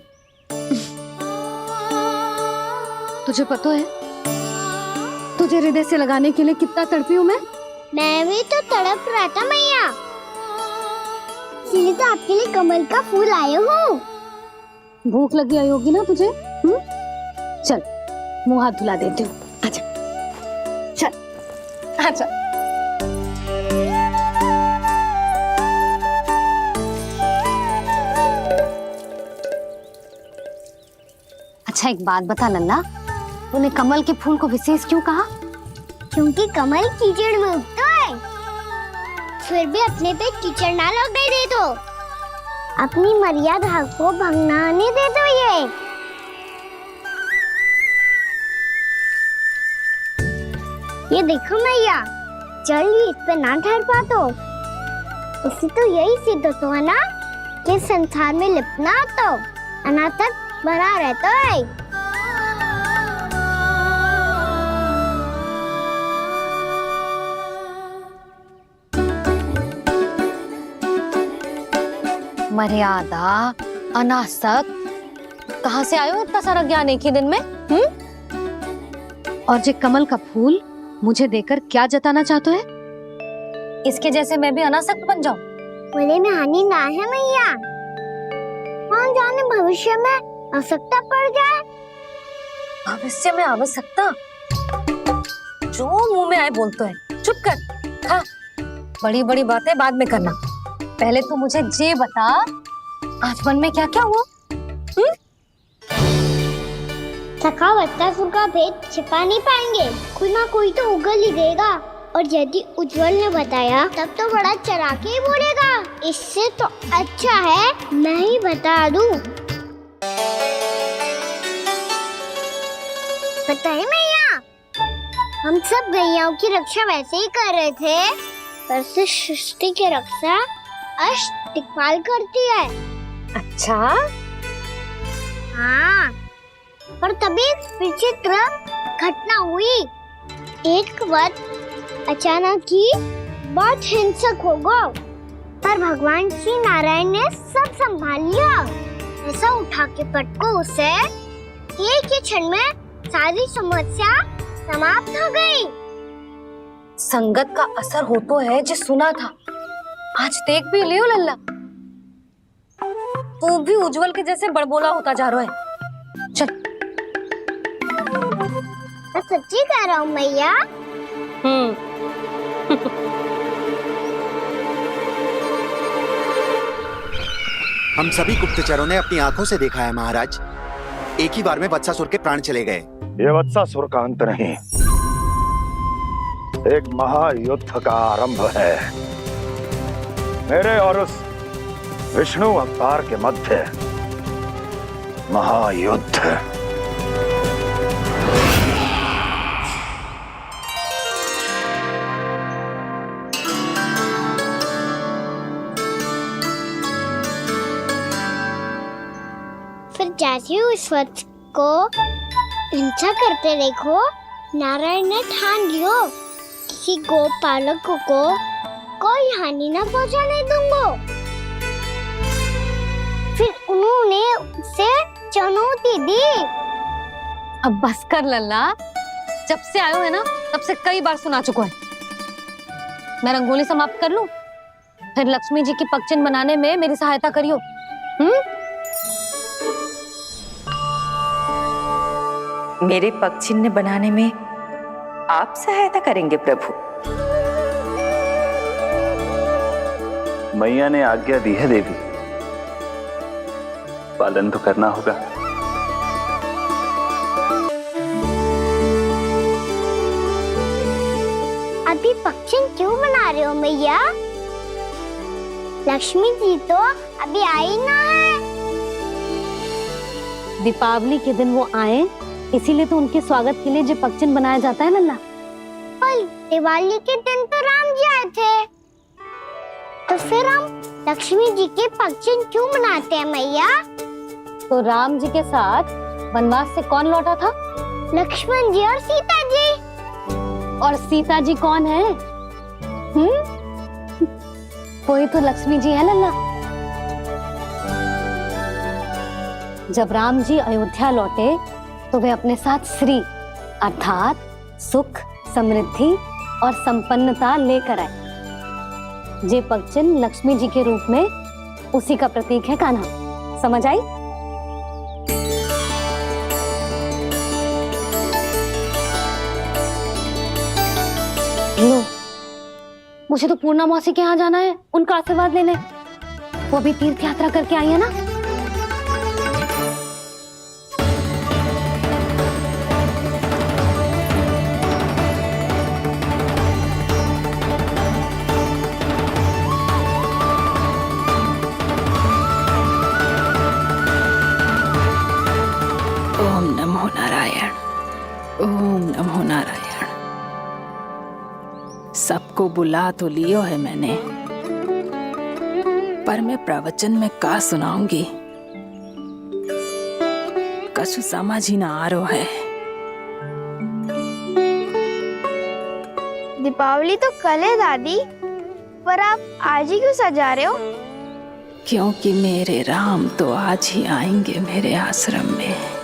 तुझे पता है तुझे हृदय से लगाने के लिए कितना तड़पी हूँ मैं? मैं भी तो तड़प रहा था मैया, इसीलिए तो आपके लिए कमल का फूल आए हूँ। भूख लगी आई होगी ना तुझे? चल मुंह हाथ धुला देती हूँ। आजा चल आजा। अच्छा एक बात बता लल्ला, तूने कमल के फूल को विशेष क्यों कहा? क्योंकि कमल कीचड़ में उगता है, फिर भी अपने पे कीचड़ ना लगने दे दो। अपनी मर्यादा को भंगना नहीं दे दो। ये देखो मैया, जल ही इस पे ना ठहर पा तो उसे तो यही सिद्ध होता है ना कि संसार में लिपना तो अनाथक बना रहता है। मर्यादा, अनासक, कहाँ से आयो इतना सारा ज्ञान एक ही दिन में? और जे कमल का फूल मुझे देकर क्या जताना चाहते है? इसके जैसे मैं भी अनासक्त बन जाऊं? बोले में हानि ना है मैया, कौन जाने भविष्य में आवश्यकता पड़ जाए। भविष्य में आवश्यकता? जो मुंह में आए बोलते हैं। चुप कर। हाँ, बड़ी बड़ी बातें बाद में करना, पहले तू मुझे ये बता आज मन में क्या क्या हुआ? सखावत्तासुर का भेद छिपा नहीं पाएंगे, कोई ना कोई तो उगल ही देगा। और यदि उज्जवल ने बताया तब तो बड़ा चढ़ा के ही बोलेगा। इससे तो अच्छा है मैं ही बता दूं। पता है मैया, हम सब गैयाओं की रक्षा वैसे ही कर रहे थे, पर से सृष्टि की रक्षा अष्ट दिक्पाल करती है। अच्छा? हाँ, पर तभी विचित्र घटना हुई। एक वक्त अचानक ही बहुत हिंसक हो गया, पर भगवान श्री नारायण ने सब संभाल लिया। ऐसा उठा के पटको उसे, एक ही क्षण में सारी समस्या समाप्त हो गई। संगत का असर हो तो है जो सुना था, आज देख भी लियो लल्ला, तू भी उज्जवल के जैसे बड़बोला होता जा रहा है। चल। मैं सच्ची कह रहा हूँ मैया। हम सभी गुप्तचरों ने अपनी आंखों से देखा है महाराज। एक ही बार में वत्सासुर के प्राण चले गए। ये वत्सासुर का अंत नहीं, एक महायुद्ध का आरंभ है। मेरे और उस विष्णु अवतार के मध्य महायुद्ध। फिर जैसे ही उस वक्त को हिंसा करते देखो, नारायण ने ठान लियो किसी गोपालक को कोई हानि न पहुंचाने दूंगा। फिर उन्होंने उसे चुनौती दी। अब बस कर लल्ला, जब से आयो है ना तब से कई बार सुना चुका है। मैं रंगोली समाप्त कर लूं, फिर लक्ष्मी जी की पगचिन बनाने में मेरी सहायता करियो। मेरे पगचिन्ह बनाने में आप सहायता करेंगे प्रभु? मैया ने आज्ञा दी है देवी, पालन तो करना होगा। अभी पगचिन क्यों बना रहे हो मैया? लक्ष्मी जी तो अभी आई ना है। दीपावली के दिन वो आए, इसीलिए तो उनके स्वागत के लिए जो पगचिन बनाया जाता है लल्ला। पर दिवाली के दिन तो राम जी आए थे, तो फिर हम लक्ष्मी जी के पगचिन क्यों बनाते हैं मैया? तो राम जी के साथ वनवास से कौन लौटा था? लक्ष्मण जी और सीता जी। और सीता जी कौन है? कोई तो लक्ष्मी जी है लल्ला। जब राम जी अयोध्या लौटे तो वे अपने साथ श्री अर्थात सुख, समृद्धि और संपन्नता लेकर आए। जे पगचिन लक्ष्मी जी के रूप में उसी का प्रतीक है कान्हा। समझ आई? लो, मुझे तो पूर्णा मौसी के यहाँ जाना है उनका आशीर्वाद लेने। वो भी तीर्थ यात्रा करके आई है ना। ओम नमो नारायण, ओम नमो नारायण। सबको बुला तो लियो है मैंने, पर मैं प्रवचन में का सुनाऊंगी, कछु समझ ही ना आ रहा है। दीपावली तो कल है दादी, पर आप आज ही क्यों सजा रहे हो? क्योंकि मेरे राम तो आज ही आएंगे मेरे आश्रम में।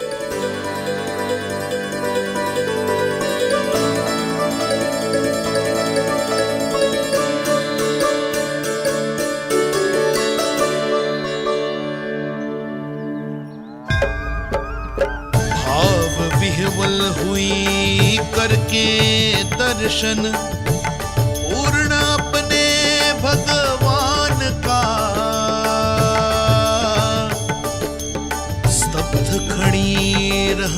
विह्वल हुई करके दर्शन, पूर्ण अपने भगवान का, स्तब्ध खड़ी रह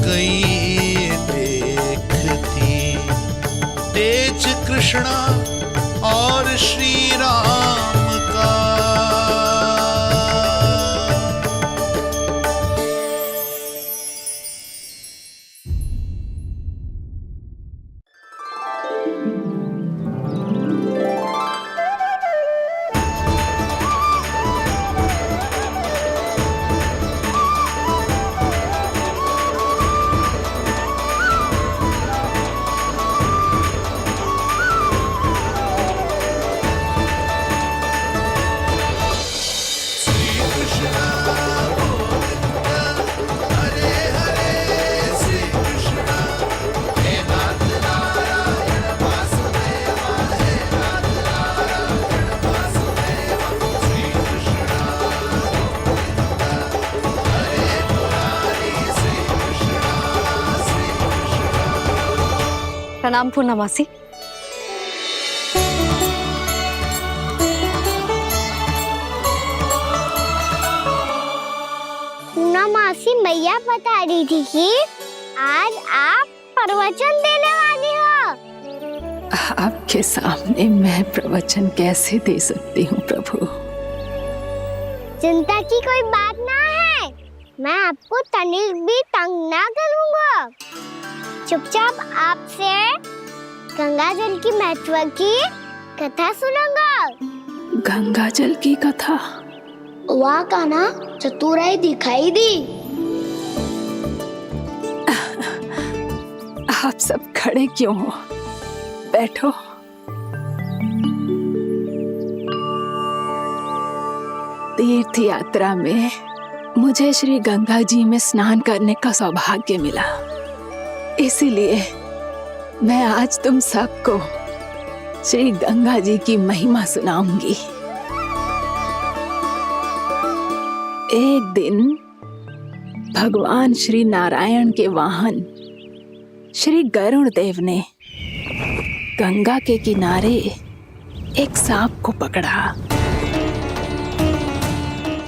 गई देखती, तेज कृष्णा और श्री राम का। प्रणाम पूर्णा मौसी। मैया बता रही थी कि आज आप प्रवचन देने वाली हो। आपके सामने मैं प्रवचन कैसे दे सकती हूँ प्रभु? चिंता की कोई बात ना है, मैं आपको तनिक भी तंग ना करूँगा। चुपचाप आपसे गंगा जल की महत्व की कथा सुनूंगा। गंगा जल की कथा? वाह कान्हा, चतुराई दिखाई दी। आप सब खड़े क्यों हो? बैठो। तीर्थ यात्रा में मुझे श्री गंगा जी में स्नान करने का सौभाग्य मिला, इसीलिए मैं आज तुम सबको श्री गंगा जी की महिमा सुनाऊंगी। एक दिन भगवान श्री नारायण के वाहन श्री गरुड़ देव ने गंगा के किनारे एक सांप को पकड़ा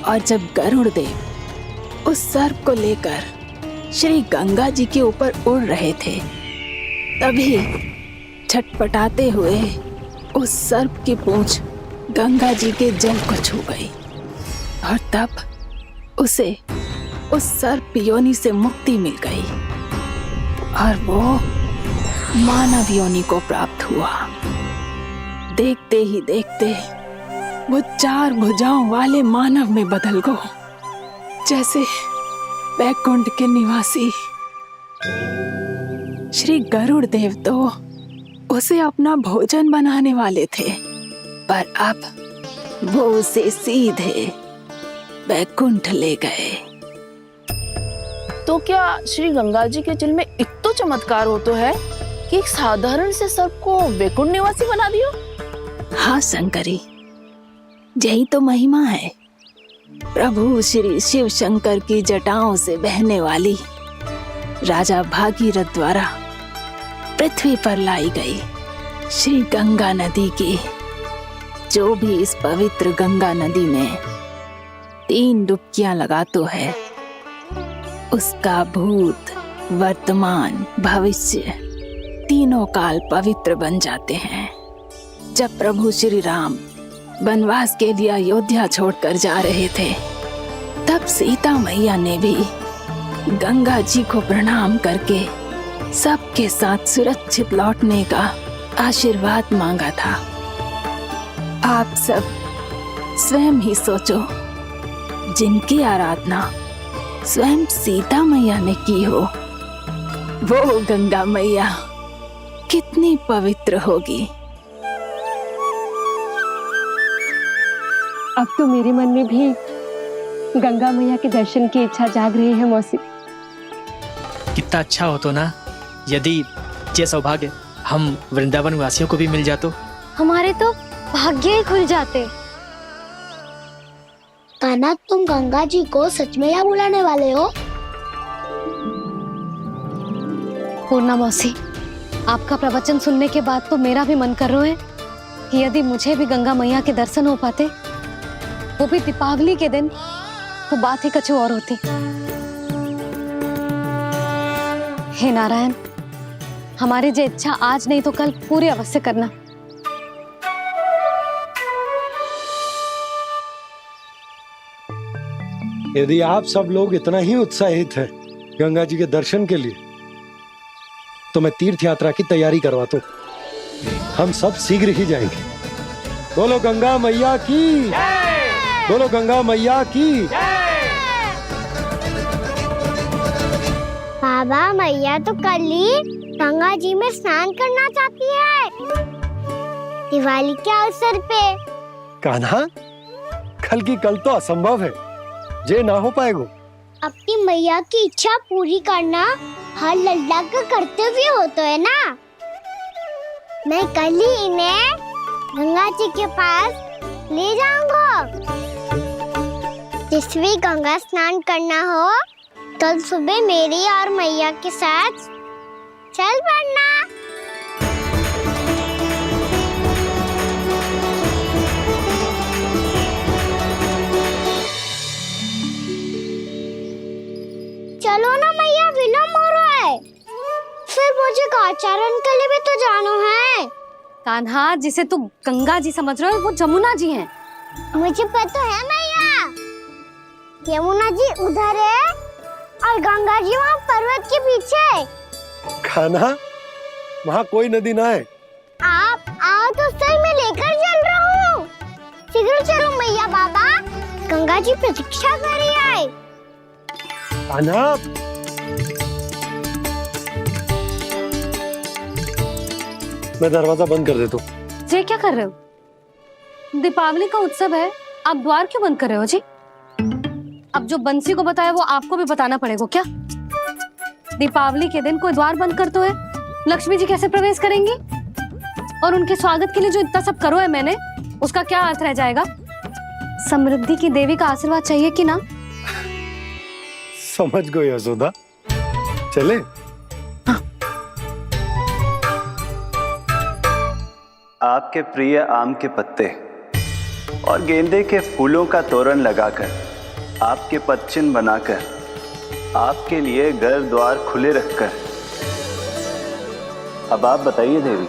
और जब गरुड़ देव उस सर्प को लेकर श्री गंगा जी के ऊपर उड़ रहे थे, तभी छटपटाते हुए उस सर्प की पूंछ गंगा जी के जल को छू गई और तब उसे उस सर्प योनि से मुक्ति मिल गई और वो मानव योनि को प्राप्त हुआ। देखते ही देखते वो 4 भुजाओं वाले मानव में बदल गो, जैसे बैकुंठ के निवासी। श्री गरुड़ देव तो उसे अपना भोजन बनाने वाले थे, पर अब वो उसे सीधे बैकुंठ ले गए। तो क्या श्री गंगा जी के जल में इतना चमत्कार हो तो है कि एक साधारण से सर्प को वैकुंठ निवासी बना दियो? हाँ शंकरी, यही तो महिमा है। प्रभु श्री शिव शंकर की जटाओं से बहने वाली राजा भागीरथ द्वारा पृथ्वी पर लाई गई श्री गंगा नदी की, जो भी इस पवित्र गंगा नदी में 3 डुबकियां लगातो है, उसका भूत, वर्तमान, भविष्य तीनों काल पवित्र बन जाते हैं। जब प्रभु श्री राम वनवास के लिए अयोध्या छोड़कर जा रहे थे, तब सीता मैया ने भी गंगा जी को प्रणाम करके सबके साथ सुरक्षित लौटने का आशीर्वाद मांगा था। आप सब स्वयं ही सोचो, जिनकी आराधना स्वयं सीता मैया ने की हो, वो गंगा मैया कितनी पवित्र होगी। अब तो मेरे मन में भी गंगा मैया के दर्शन की इच्छा जाग रही है मौसी। कितना अच्छा हो तो ना यदि ये सौभाग्य हम वृंदावन वासियों को भी मिल जातो। हमारे तो भाग्य ही खुल जाते। कान्हा, तुम गंगा जी को सच में यहाँ बुलाने वाले हो? पूर्णा मौसी, आपका प्रवचन सुनने के बाद तो मेरा भी मन कर रहा है कि यदि मुझे भी गंगा मैया के दर्शन हो पाते, वो भी दीपावली के दिन, तो बात ही कुछ और होती। हे नारायण, हमारी जो इच्छा आज नहीं तो कल पूरी अवश्य करना। यदि आप सब लोग इतना ही उत्साहित हैं गंगा जी के दर्शन के लिए, तो मैं तीर्थ यात्रा की तैयारी करवाता हूँ। हम सब शीघ्र ही जाएंगे। बोलो गंगा मैया की, बोलो गंगा मैया की। बाबा, मैया तो कल ही गंगा जी में स्नान करना चाहती है, दिवाली के अवसर पे। कान्हा, कल की कल तो असंभव है, जे ना हो पाएगा। अपनी मैया की इच्छा पूरी करना हर लल्ला का कर्तव्य होता है ना। मैं कल ही इन्हें गंगा जी के पास ले जाऊंगा। जिस भी गंगा स्नान करना हो, कल सुबह मेरी और मैया के साथ चल पड़ना। कान्हा, जिसे तू गंगा जी समझ रहे हो वो जमुना जी हैं। मुझे पता है मैया, यमुना जी उधर है और गंगा जी वहाँ पर्वत के पीछे। कान्हा, वहाँ कोई नदी ना है। आप आओ तो सही, मैं लेकर चल रहा हूँ। शीघ्र चलो मैया बाबा, गंगा जी प्रतीक्षा कर रही है। कान्हा, मैं दरवाजा बंद कर देता हूँ। ये क्या कर रहे हो? दीपावली का उत्सव है, आप द्वार क्यों बंद कर रहे हो जी? अब जो बंसी को बताया वो आपको भी बताना पड़ेगा क्या? दीपावली के दिन कोई द्वार बंद कर तो है, लक्ष्मी जी कैसे प्रवेश करेंगी? और उनके स्वागत के लिए जो इतना सब करो है मैंने, उसका क्या अर्थ रह जाएगा? समृद्धि की देवी का आशीर्वाद चाहिए कि ना? समझ गई यशोदा, चले। आपके प्रिय आम के पत्ते और गेंदे के फूलों का तोरण लगाकर, आपके पदचिन्ह बनाकर, आपके लिए घर द्वार खुले रखकर, अब आप बताइए देवी,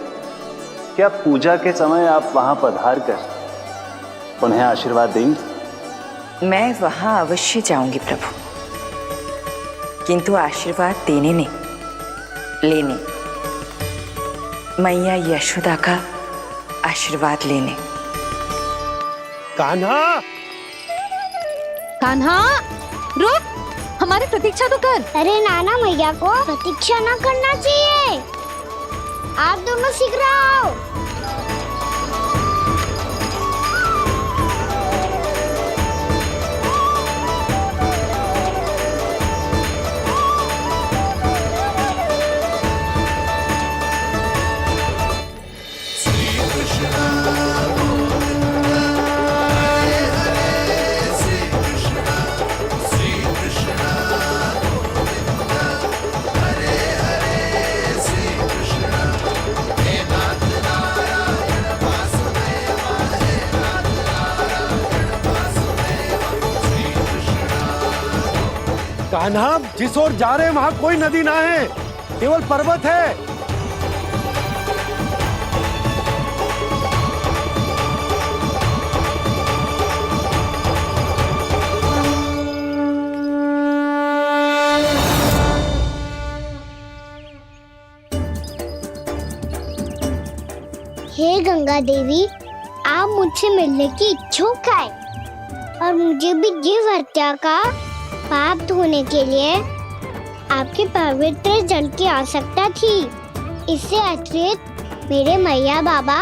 क्या पूजा के समय आप वहां पधार कर उन्हें आशीर्वाद देंगी? मैं वहां अवश्य जाऊंगी प्रभु, किंतु आशीर्वाद देने नहीं, लेने, मैया यशोदा का आशीर्वाद लेने। कान्हा, कान्हा रुक, हमारी प्रतीक्षा तो कर। अरे नाना, मैया को प्रतीक्षा ना करना चाहिए, आप दोनों शीघ्र आओ। कान्हा, जिस ओर जा रहे हैं वहां कोई नदी ना है, केवल पर्वत है। हे गंगा देवी, आप मुझसे मिलने की इच्छुक है और मुझे भी जीव हत्या का पाप धोने के लिए आपके पवित्र जल की आवश्यकता थी। इससे अतिरिक्त मेरे मैया बाबा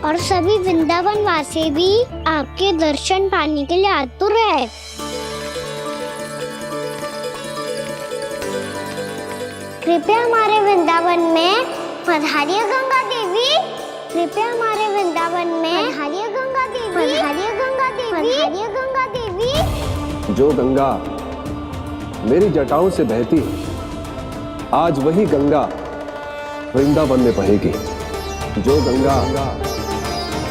और सभी वृंदावन वासी भी आपके दर्शन पाने के लिए आतुर है। कृपया हमारे वृंदावन में पधारिए गंगा देवी, कृपया हमारे वृंदावन में पधारिए गंगा देवी, पधारिए गंगा देवी, पधारिए गंगा देवी। जो गंगा मेरी जटाओं से बहती है, आज वही गंगा वृंदावन में बहेगी। जो गंगा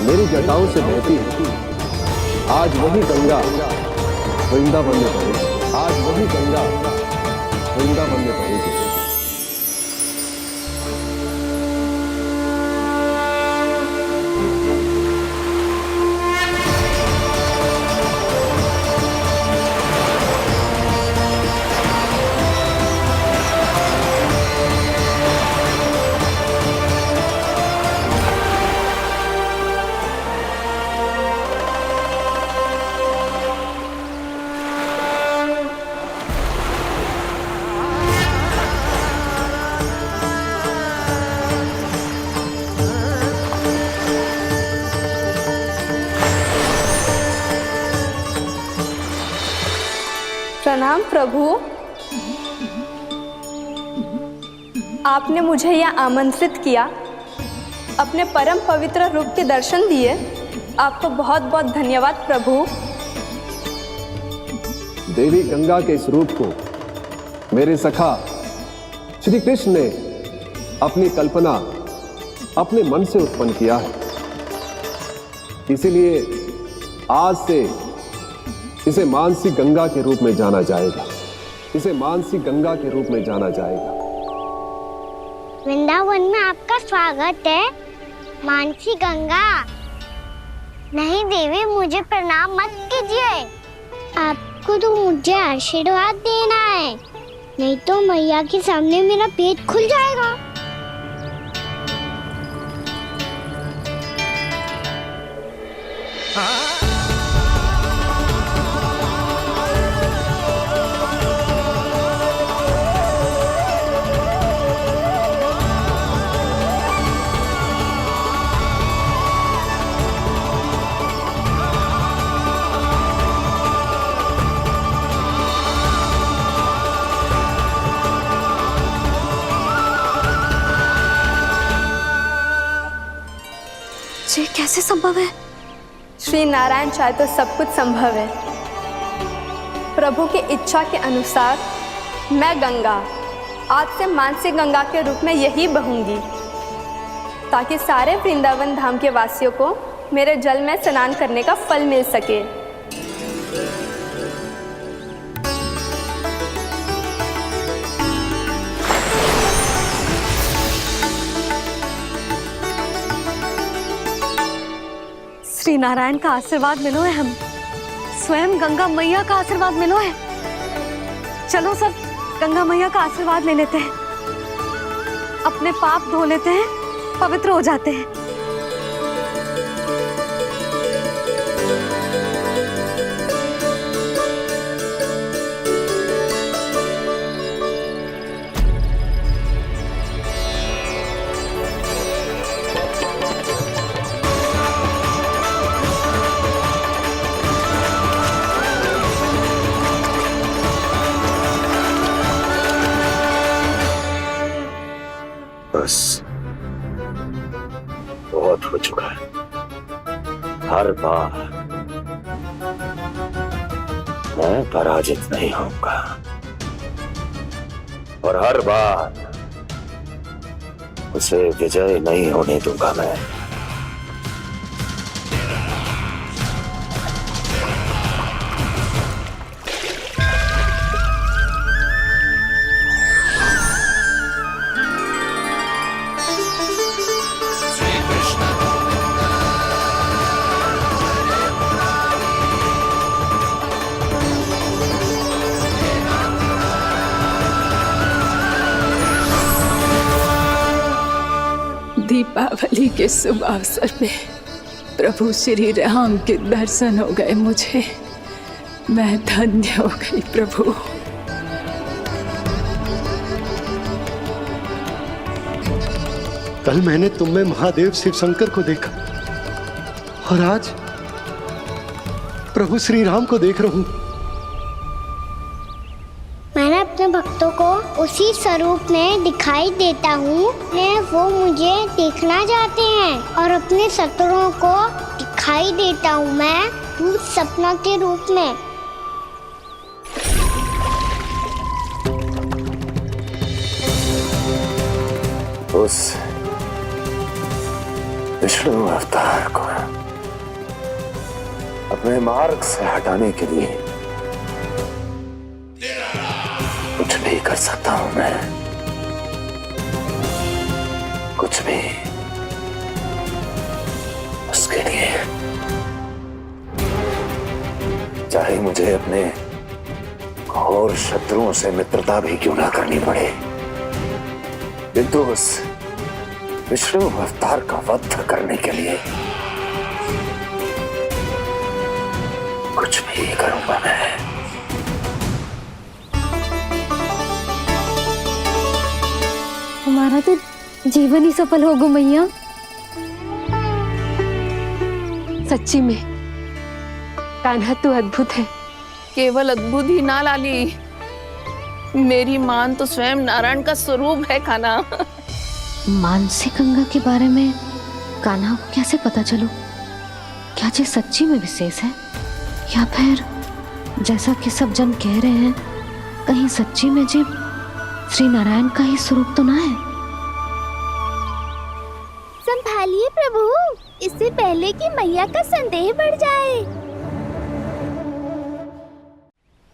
मेरी जटाओं से बहती है, आज वही गंगा वृंदावन में बहेगी। आज वही गंगा वृंदावन में बहेगी। प्रणाम प्रभु, आपने मुझे यहाँ आमंत्रित किया, अपने परम पवित्र रूप के दर्शन दिए, आपको बहुत बहुत धन्यवाद प्रभु। देवी गंगा के इस रूप को मेरे सखा श्री कृष्ण ने अपनी कल्पना अपने मन से उत्पन्न किया है। इसीलिए आज से इसे मानसी गंगा के रूप में जाना जाएगा। इसे मानसी गंगा के रूप में जाना जाएगा। वृंदावन में आपका स्वागत है, मानसी गंगा। नहीं देवी, मुझे प्रणाम मत कीजिए। आपको तो मुझे आशीर्वाद देना है, नहीं तो मैया के सामने मेरा पेट खुल जाएगा। ये कैसे संभव है? श्री नारायण चाहे तो सब कुछ संभव है। प्रभु की इच्छा के अनुसार मैं गंगा आज से मानसी गंगा के रूप में यही बहूंगी, ताकि सारे वृंदावन धाम के वासियों को मेरे जल में स्नान करने का फल मिल सके। श्री नारायण का आशीर्वाद मिलो है, हम स्वयं गंगा मैया का आशीर्वाद मिलो है। चलो सब गंगा मैया का आशीर्वाद ले लेते हैं, अपने पाप धो लेते हैं, पवित्र हो जाते हैं। बस बहुत हो चुका है। हर बार मैं पराजित नहीं होऊंगा और हर बार उसे विजय नहीं होने दूंगा मैं। दीपावली के शुभ अवसर में प्रभु श्री राम के दर्शन हो गए मुझे। मैं धन्य हो गई प्रभु। कल मैंने तुम में महादेव शिव शंकर को देखा और आज प्रभु श्री राम को देख रहा हूं। मैंने अपने भक्तों को उसी स्वरूप में दिखाई देता हूँ, वो मुझे देखना चाहते हैं और अपने शत्रुओं को दिखाई देता हूँ मैं भूत सपना के रूप में। उस विष्णु अवतार को अपने मार्ग से हटाने के लिए कुछ भी कर सकता हूं मैं, कुछ भी। उसके लिए चाहे मुझे अपने घोर शत्रुओं से मित्रता भी क्यों ना करनी पड़े, किंतु उस विष्णु अवतार का वध करने के लिए कुछ भी करूंगा मैं। हमारा तो जीवन ही सफल होगा मैया। सच्ची में कान्हा तू अद्भुत है। केवल अद्भुत ही ना लाली, मेरी मान तो स्वयं नारायण का स्वरूप है कान्हा। मानसी गंगा के बारे में कान्हा को कैसे पता चलो? क्या ये सच्ची में विशेष है या फिर जैसा कि सब जन कह रहे हैं, कहीं सच्ची में जी श्री नारायण का ही स्वरूप तो ना है? संभालिए प्रभु, इससे पहले कि मैया का संदेह बढ़ जाए।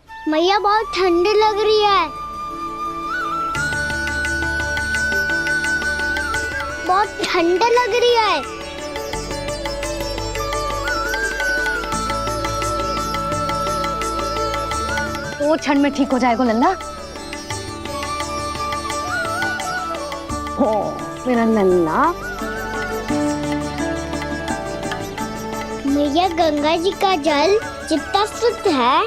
मैया बहुत ठंडी लग रही है, बहुत ठंडा लग रही है। दो क्षण में ठीक हो जाएगा लल्ला। हो मेरा लल्ला। मैया गंगा जी का जल जितना शुद्ध है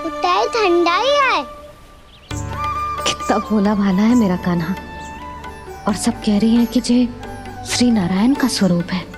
उतना ही ठंडा ही है। कितना भोला भाला है मेरा कान्हा। और सब कह रही हैं कि जे श्री नारायण का स्वरूप है।